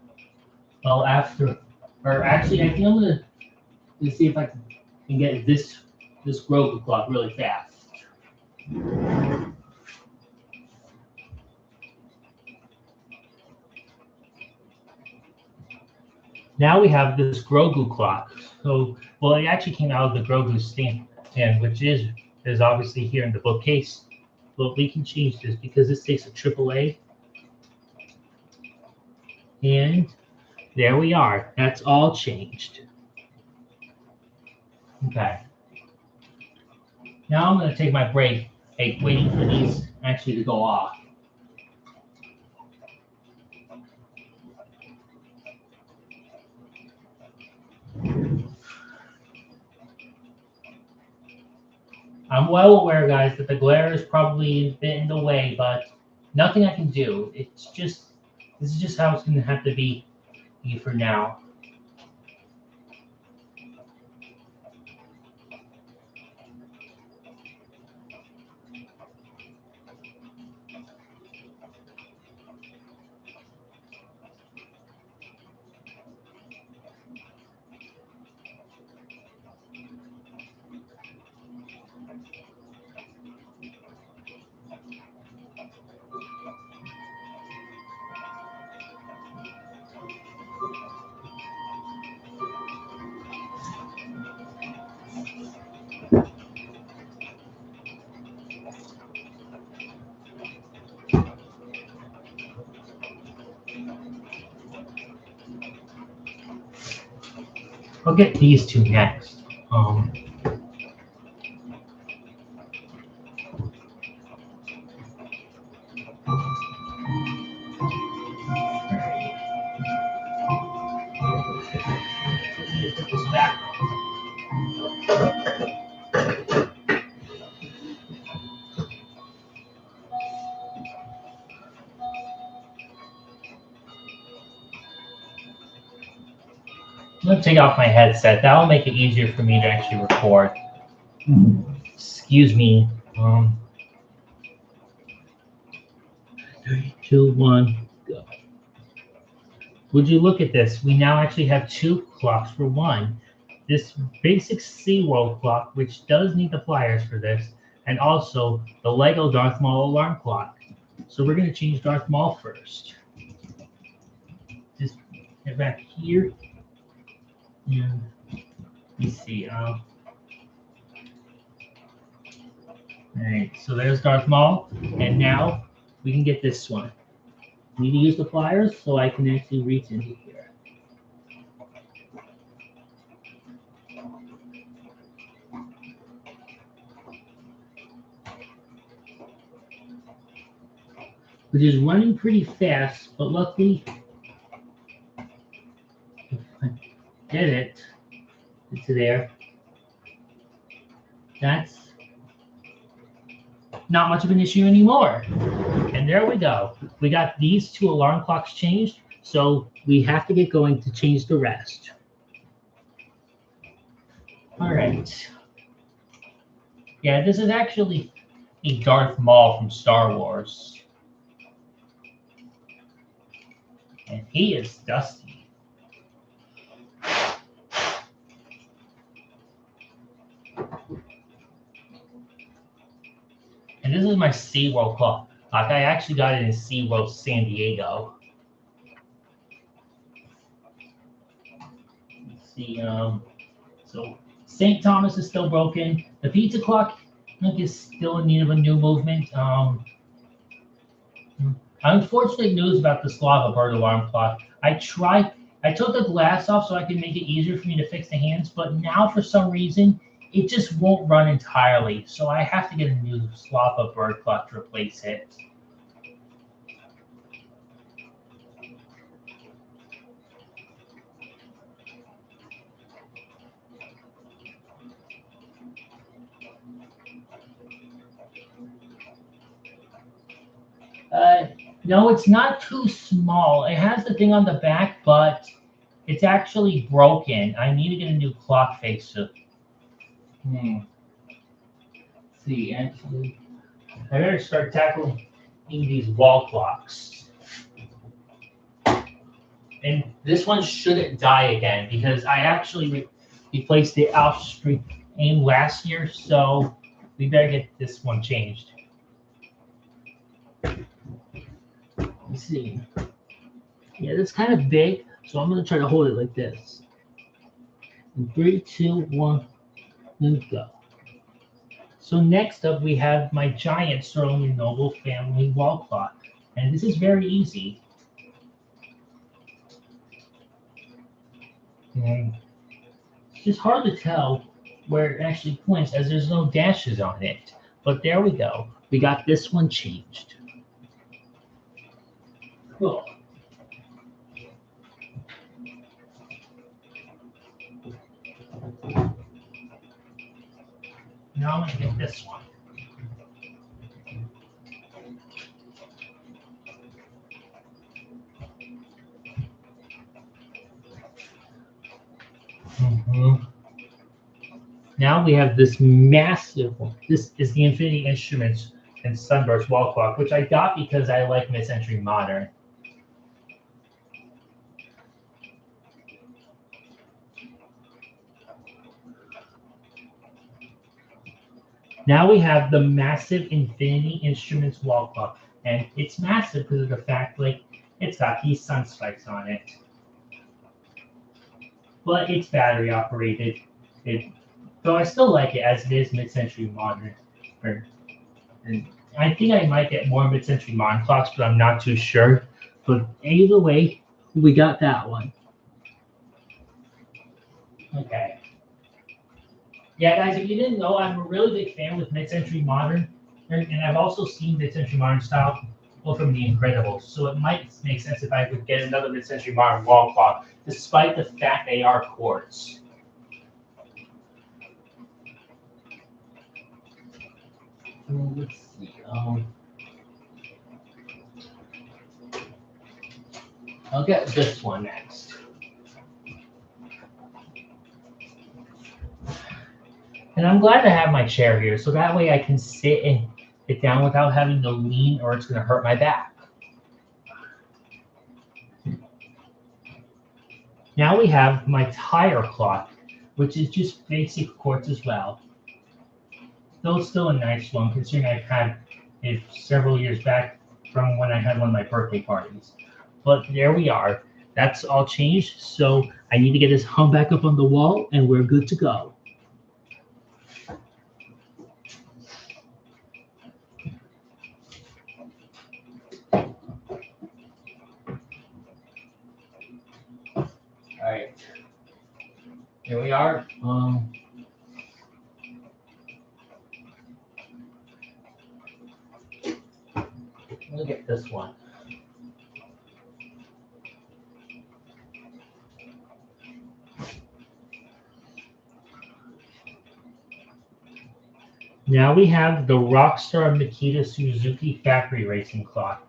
after, or actually, I think I'm gonna see if I can get this Grogu clock really fast. Now we have this Grogu clock. So, well, it actually came out of the Grogu stand, which is obviously here in the bookcase. But we can change this because this takes a AAA. And there we are. That's all changed. Okay. Now I'm going to take my break, waiting for these actually to go off. I'm well aware, guys, that the glare is probably a bit in the way, but nothing I can do. This is just how it's going to have to be for now. I'll get these two next. Put this back. I'm going to take off my headset. That will make it easier for me to actually record. Excuse me. 3, 2, 1, go. Would you look at this? We now actually have 2 clocks for 1. This basic SeaWorld clock, which does need the pliers for this, and also the Lego Darth Maul alarm clock. So we're going to change Darth Maul first. Just get back here. And let's see. All right, so there's Darth Maul, and now we can get this one. I need to use the pliers so I can actually reach into here. Which is running pretty fast, but luckily, if I get it, it's there. That's not much of an issue anymore. And there we go. We got these 2 alarm clocks changed, so we have to get going to change the rest. All right. Yeah, this is actually a Darth Maul from Star Wars. And he is dusty. And this is my SeaWorld clock. Like I actually got it in SeaWorld San Diego. Let's see, so St. Thomas is still broken. The pizza clock, I think, is still in need of a new movement. Unfortunate news about the Slava bird alarm clock. I took the glass off so I could make it easier for me to fix the hands, but now for some reason, it just won't run entirely. So I have to get a new Slava bird clock to replace it. No, it's not too small. It has the thing on the back, but it's actually broken. I need to get a new clock face. Let's see, actually, I better start tackling these wall clocks. And this one shouldn't die again because I actually replaced the Outstream aim last year, so we better get this one changed. Let's see. Yeah, that's kind of big, so I'm going to try to hold it like this. In 3, 2, 1, and go. So next up, we have my giant Sterling & Noble family wall clock, and this is very easy. And it's just hard to tell where it actually points as there's no dashes on it. But there we go. We got this one changed. Cool. Now I'm going to get this one. Now we have this massive one. This is the Infinity Instruments and Sunburst wall clock, which I got because I like mid-century modern. Now we have the massive Infinity Instruments wall clock, and it's massive because of the fact, like, it's got these sun spikes on it. But it's battery operated. Though I still like it as it is mid-century modern. And I think I might get more mid-century modern clocks, but I'm not too sure. But either way, we got that one. Okay. Yeah, guys, if you didn't know, I'm a really big fan with mid-century modern, and I've also seen mid-century modern style from The Incredibles. So it might make sense if I could get another mid-century modern wall clock, despite the fact they are quartz. Let's see. I'll get this one next. And I'm glad to have my chair here, so that way I can sit and get down without having to lean or it's going to hurt my back. Now we have my tire clock, which is just basic quartz as well. Though it's still a nice one, considering I've had it several years back from when I had one of my birthday parties. But there we are. That's all changed, so I need to get this hung back up on the wall, and we're good to go. All right, here we are. Look at this one. Now we have the Rockstar Makita Suzuki factory racing clock,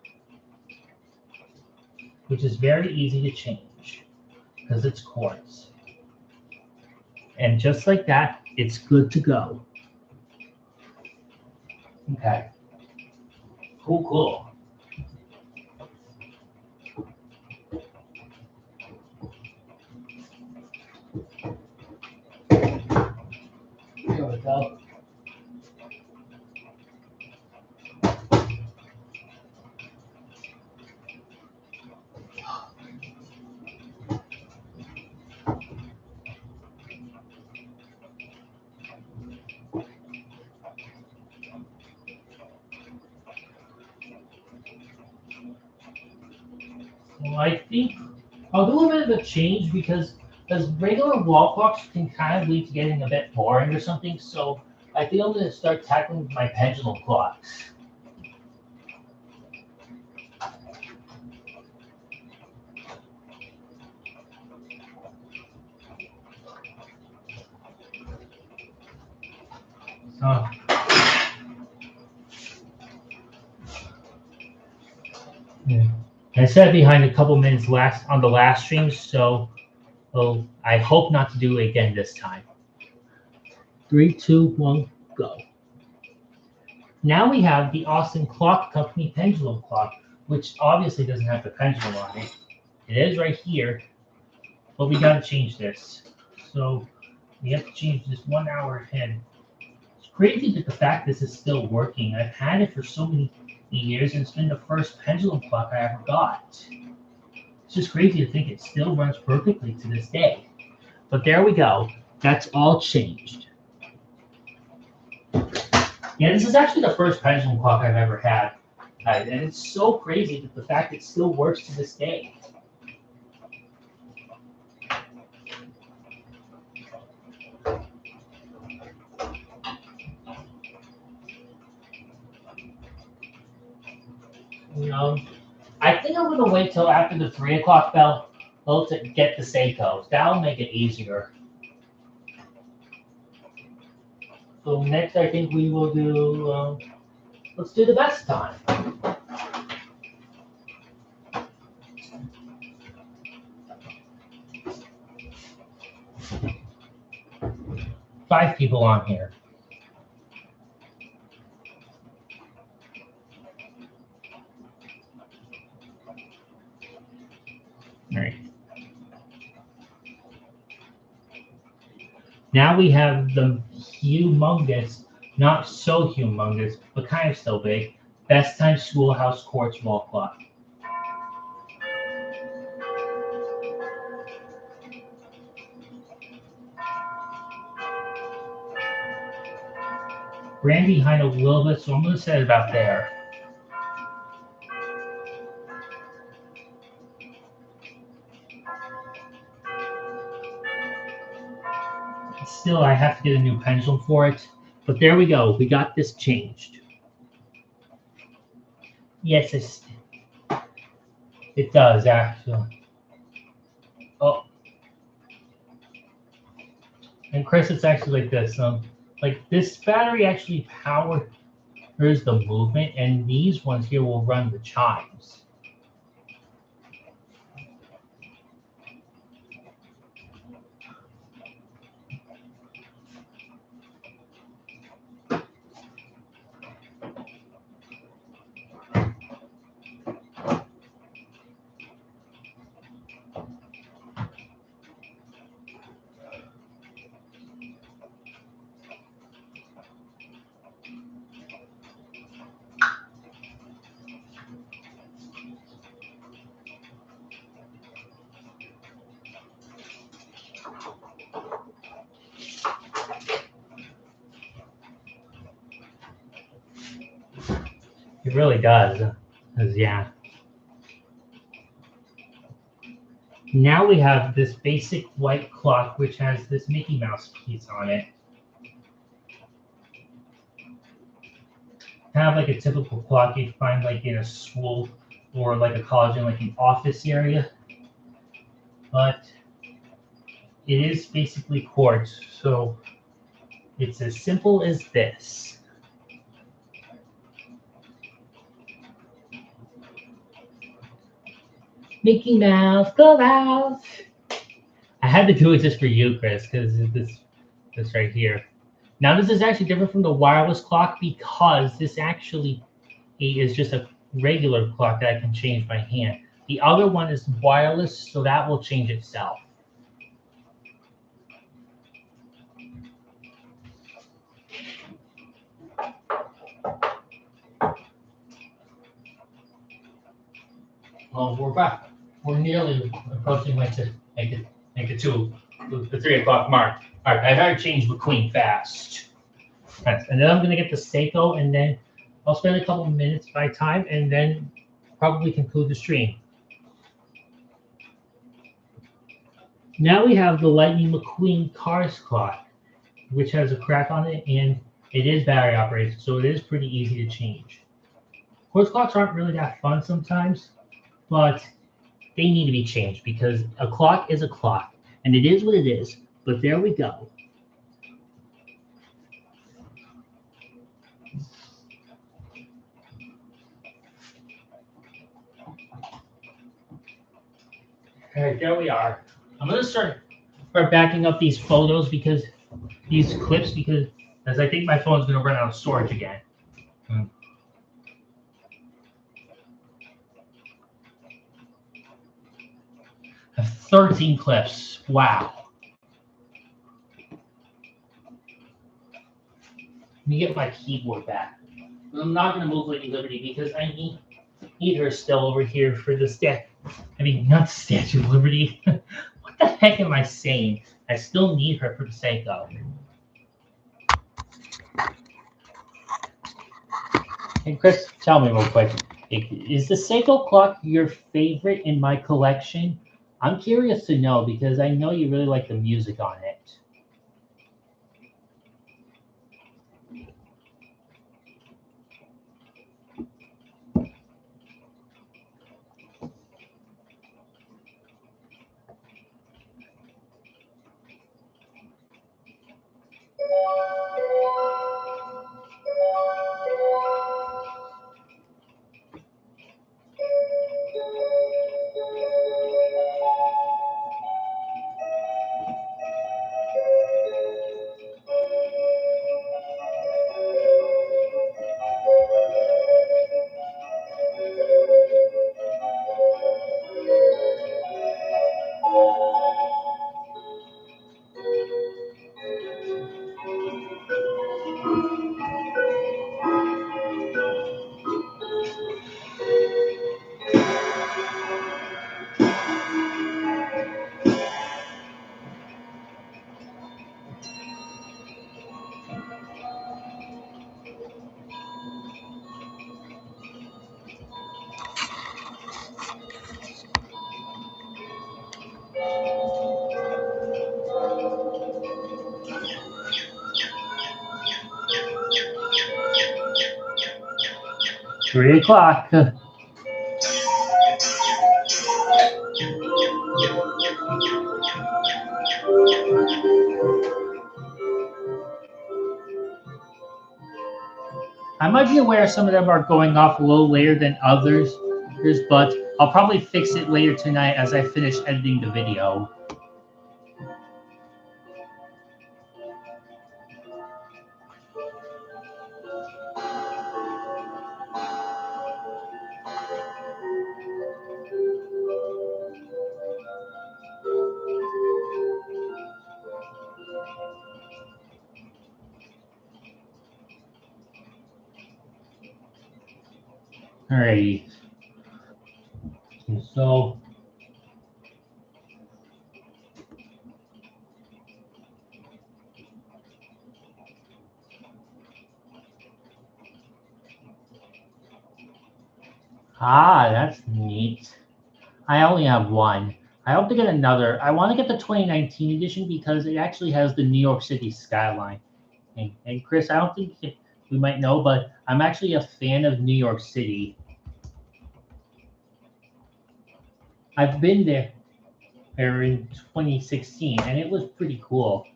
which is very easy to change because it's quartz. And just like that, it's good to go. Okay. Cool, cool. There we go. Well, I think I'll do a bit of a change because regular wall clocks can kind of lead to getting a bit boring or something. So I think I'm going to start tackling my pendulum clocks. So, yeah. I sat behind a couple minutes on the last stream, so I hope not to do it again this time. 3, 2, 1, go. Now we have the Austin Clock Company pendulum clock, which obviously doesn't have the pendulum on it. It is right here, but we got to change this. So we have to change this 1 hour ahead. It's crazy that the fact this is still working. I've had it for so many years, and it's been the first pendulum clock I ever got. It's just crazy to think it still runs perfectly to this day. But there we go. That's all changed. Yeah, this is actually the first pendulum clock I've ever had. And it's so crazy that the fact it still works to this day. I think I'm going to wait till after the 3 o'clock bell to get the Seikos. That'll make it easier. So next, I think we will do, let's do the best time. Five people on here. All right. Now we have the humongous, not so humongous, but kind of still big, Best Time Schoolhouse Quartz wall clock. Ran behind a little bit, so I'm going to set it about there. still, I have to get a new pendulum for it. But there we go. We got this changed. Yes, it does actually. Oh, and Chris, it's actually like this. Like this battery actually powers the movement, and these ones here will run the chimes. It really does. 'Cause, yeah. Now we have this basic white clock, which has this Mickey Mouse piece on it. Kind of like a typical clock you'd find like in a school or like a college in like an office area. But it is basically quartz, so it's as simple as this. Mickey Mouse, go Mouse! I had to do it just for you, Chris, because this right here. Now this is actually different from the wireless clock because this actually is just a regular clock that I can change by hand. The other one is wireless, so that will change itself. Well, we're back. We're nearly approaching like the 3 o'clock mark. All right, I gotta change McQueen fast. Right, and then I'm gonna get the Seiko, and then I'll spend a couple minutes by time, and then probably conclude the stream. Now we have the Lightning McQueen Cars clock, which has a crack on it, and it is battery operated, so it is pretty easy to change. Quartz clocks aren't really that fun sometimes, but they need to be changed because a clock is a clock, and it is what it is. But there we go. All right, there we are. I'm gonna start backing up these photos because these clips as I think my phone's gonna run out of storage again. I have 13 clips. Wow. Let me get my keyboard back. I'm not gonna move Lady Liberty because I need her still over here for the not the Statue of Liberty. What the heck am I saying? I still need her for the Seiko. Hey, Chris, tell me real quick. Is the Seiko clock your favorite in my collection? I'm curious to know because I know you really like the music on it. 3 o'clock. I might be aware some of them are going off a little later than others, but I'll probably fix it later tonight as I finish editing the video. Alrighty. So that's neat. I only have one. I hope to get another. I want to get the 2019 edition because it actually has the New York City skyline. And Chris, I don't think we might know, but I'm actually a fan of New York City. I've been there in 2016, and it was pretty cool.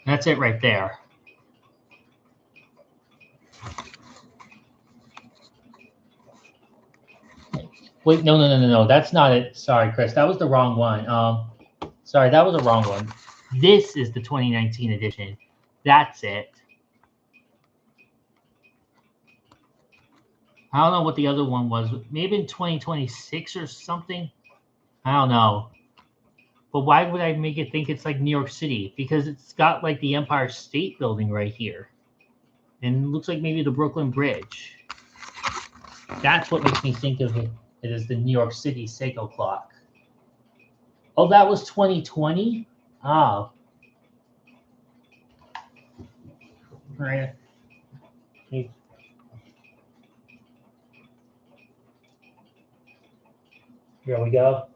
That's it right there. Wait, no. That's not it. Sorry, Chris. That was the wrong one. Sorry, that was the wrong one. This is the 2019 edition. That's it. I don't know what the other one was. Maybe in 2026 or something. I don't know. But why would I make it think it's like New York City? Because it's got like the Empire State Building right here. And it looks like maybe the Brooklyn Bridge. That's what makes me think of it as the New York City Seiko clock. Oh, that was 2020? Oh. All right. Okay. Here we go.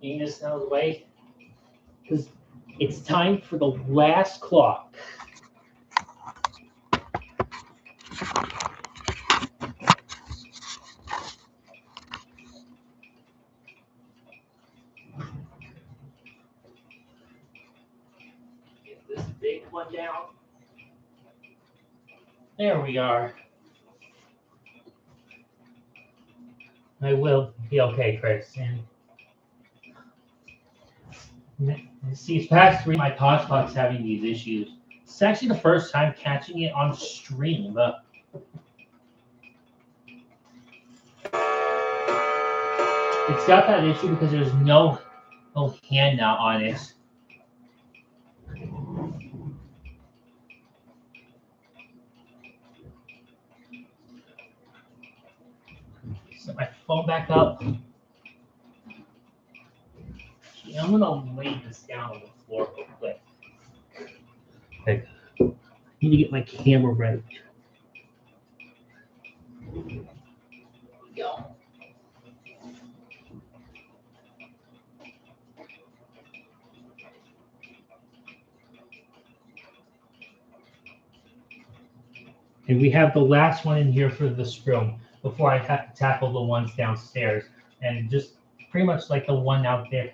Getting this out of the way. Because it's time for the last clock. Get this big one down. There we are. I will be okay, Chris. And see, it's past 3. My Tosh clock's having these issues. It's actually the first time catching it on stream. It's got that issue because there's no hand now on it. Set my phone back up. Okay, I'm gonna lay this down on the floor real quick. Okay. I need to get my camera ready. Here we go. And we have the last one in here for this room before I have to tackle the ones downstairs. And just pretty much like the one out there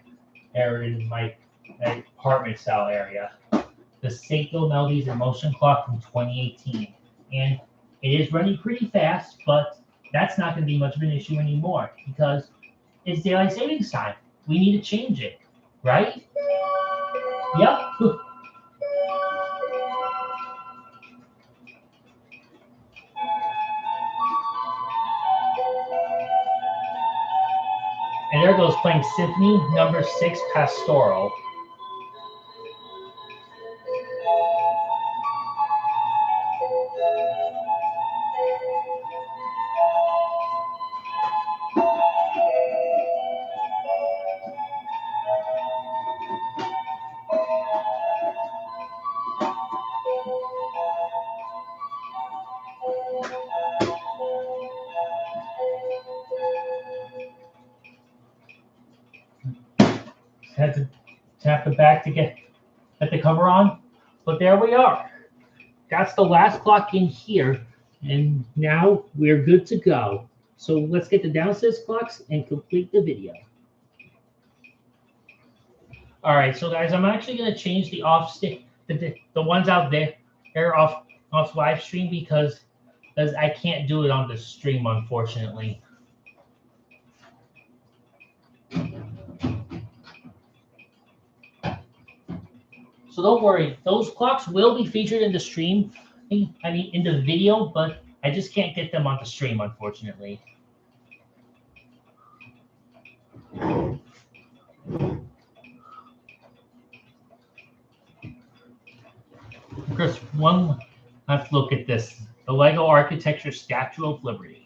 in my apartment style area. The Seiko Melodies and Motion Clock from 2018. And it is running pretty fast, but that's not going to be much of an issue anymore because it's daylight savings time. We need to change it, right? Yep. And there goes playing Symphony Number 6 Pastoral. back to get the cover on. But there we are. That's the last clock in here. And now we're good to go. So let's get the downstairs clocks and complete the video. All right, so guys, I'm actually going to change the the ones out there off live stream because I can't do it on the stream, unfortunately. So don't worry, those clocks will be featured in the stream, I mean in the video, but I just can't get them on the stream, unfortunately. Chris, let's look at this. The Lego Architecture Statue of Liberty.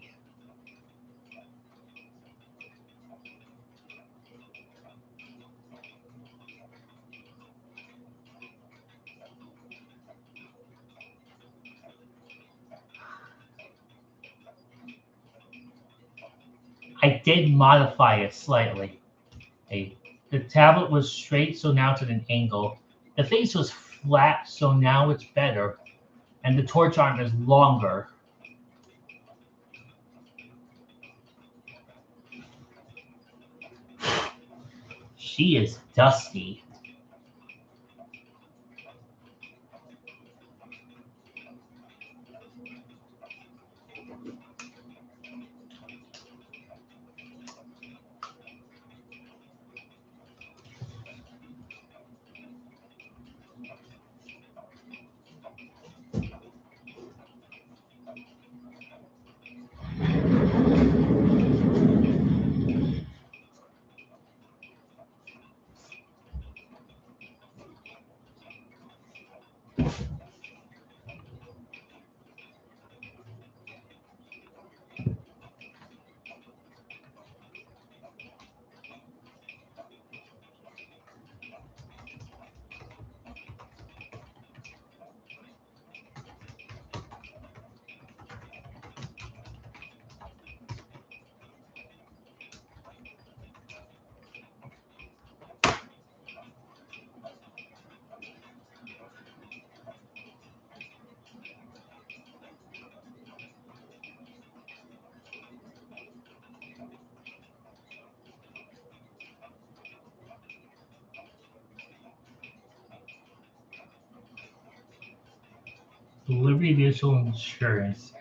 I did modify it slightly. The tablet was straight, so now it's at an angle. The face was flat, so now it's better. And the torch arm is longer. She is dusty. Liberty Mutual Insurance.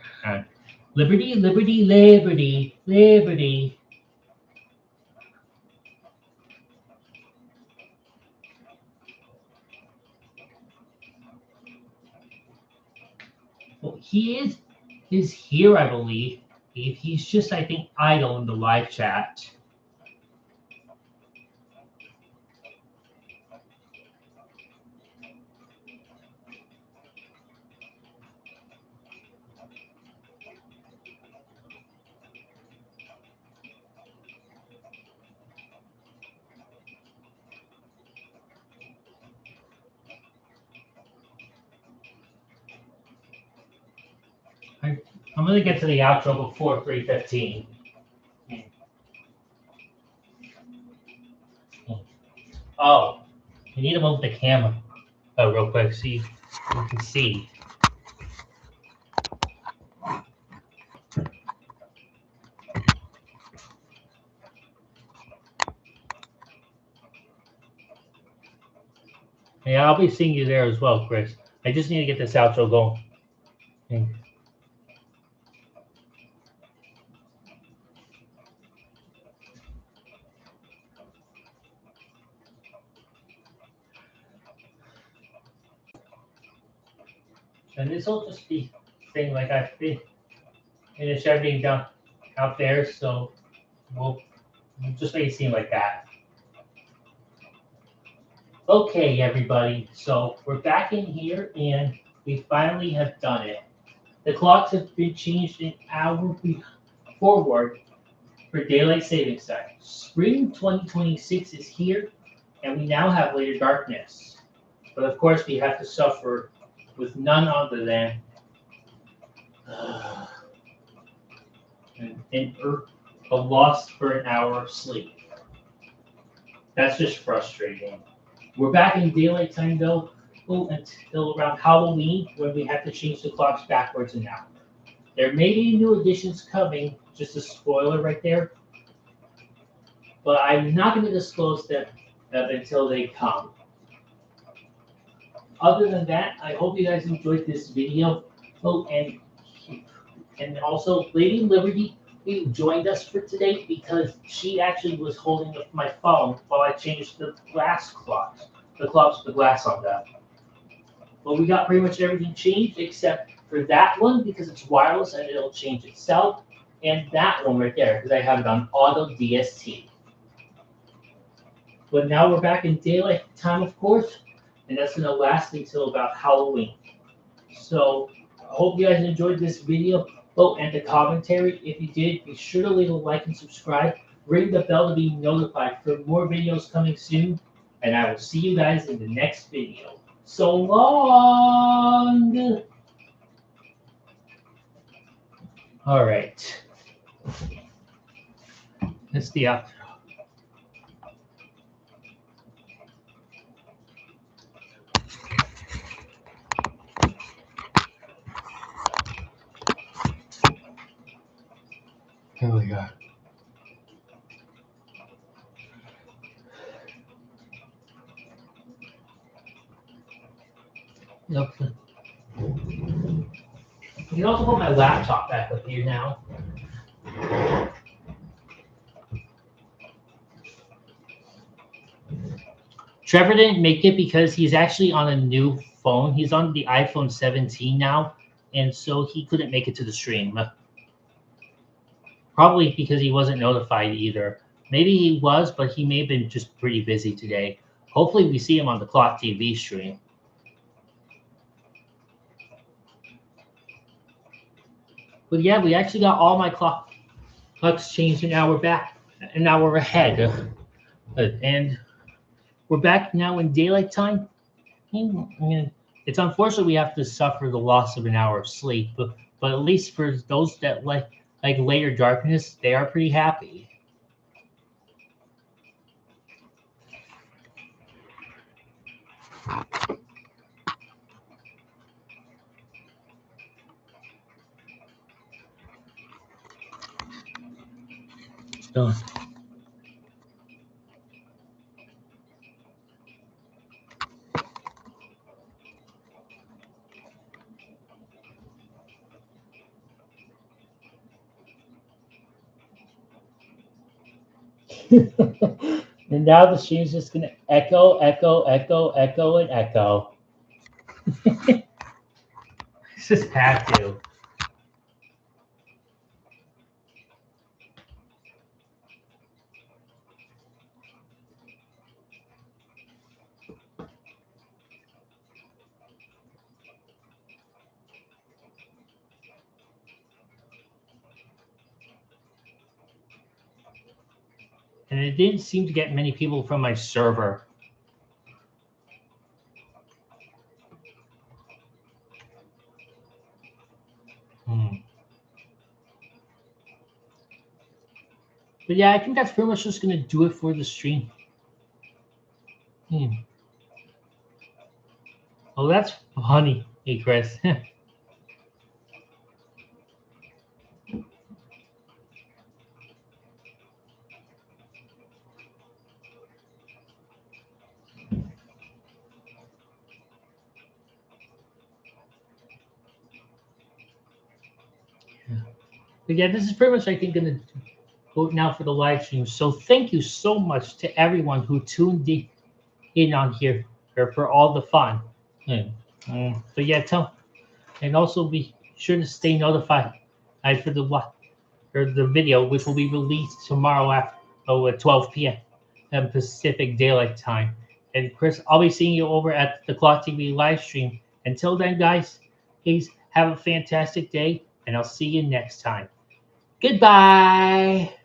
Liberty, liberty, liberty, liberty. Well, he is here, I believe. He's just, I think, idle in the live chat. I'm going to get to the outro before 3:15. Oh, you need to move the camera real quick so you can see. Yeah, I'll be seeing you there as well, Chris. I just need to get this outro going. And this will just be thing like I've been finish everything down out there, so we'll just make it seem like that. Okay, everybody, so we're back in here and we finally have done it. The clocks have been changed an hour forward for daylight savings time. Spring 2026 is here and we now have later darkness. But of course we have to suffer with none other than a loss for an hour of sleep. That's just frustrating. We're back in daylight time though, until around Halloween when we have to change the clocks backwards and now. There may be new additions coming, just a spoiler right there, but I'm not going to disclose them until they come. Other than that, I hope you guys enjoyed this video. Oh, and also Lady Liberty who joined us for today because she actually was holding up my phone while I changed the glass clocks. The clocks with the glass on them. Well, we got pretty much everything changed except for that one because it's wireless and it'll change itself. And that one right there because I have it on auto DST. But now we're back in daylight time, of course, and that's going to last until about Halloween. So I hope you guys enjoyed this video. Oh, and the commentary. If you did, be sure to leave a like and subscribe. Ring the bell to be notified for more videos coming soon. And I will see you guys in the next video. So long! All right. That's the outro. Here we go. Okay. You can also put my laptop back up here now. Trevor didn't make it because he's actually on a new phone. He's on the iPhone 17 now, and so he couldn't make it to the stream. Probably because he wasn't notified either. Maybe he was, but he may have been just pretty busy today. Hopefully we see him on the Clock TV stream. But yeah, we actually got all my clocks changed, and now we're back. And now we're ahead. And we're back now in daylight time. And it's unfortunate we have to suffer the loss of an hour of sleep, but at least for those that like later darkness, they are pretty happy. So. And now the stream's just gonna echo, echo, echo, echo, and echo. It's just had to. And it didn't seem to get many people from my server. But yeah, I think that's pretty much just going to do it for the stream. Oh, that's funny. Hey, Chris. But yeah, this is pretty much, I think, going to go now for the live stream. So thank you so much to everyone who tuned in on here for all the fun. But yeah, and also be sure to stay notified for the video, which will be released tomorrow at 12 p.m. Pacific Daylight Time. And Chris, I'll be seeing you over at the Clock TV live stream. Until then, guys, please have a fantastic day, and I'll see you next time. Goodbye.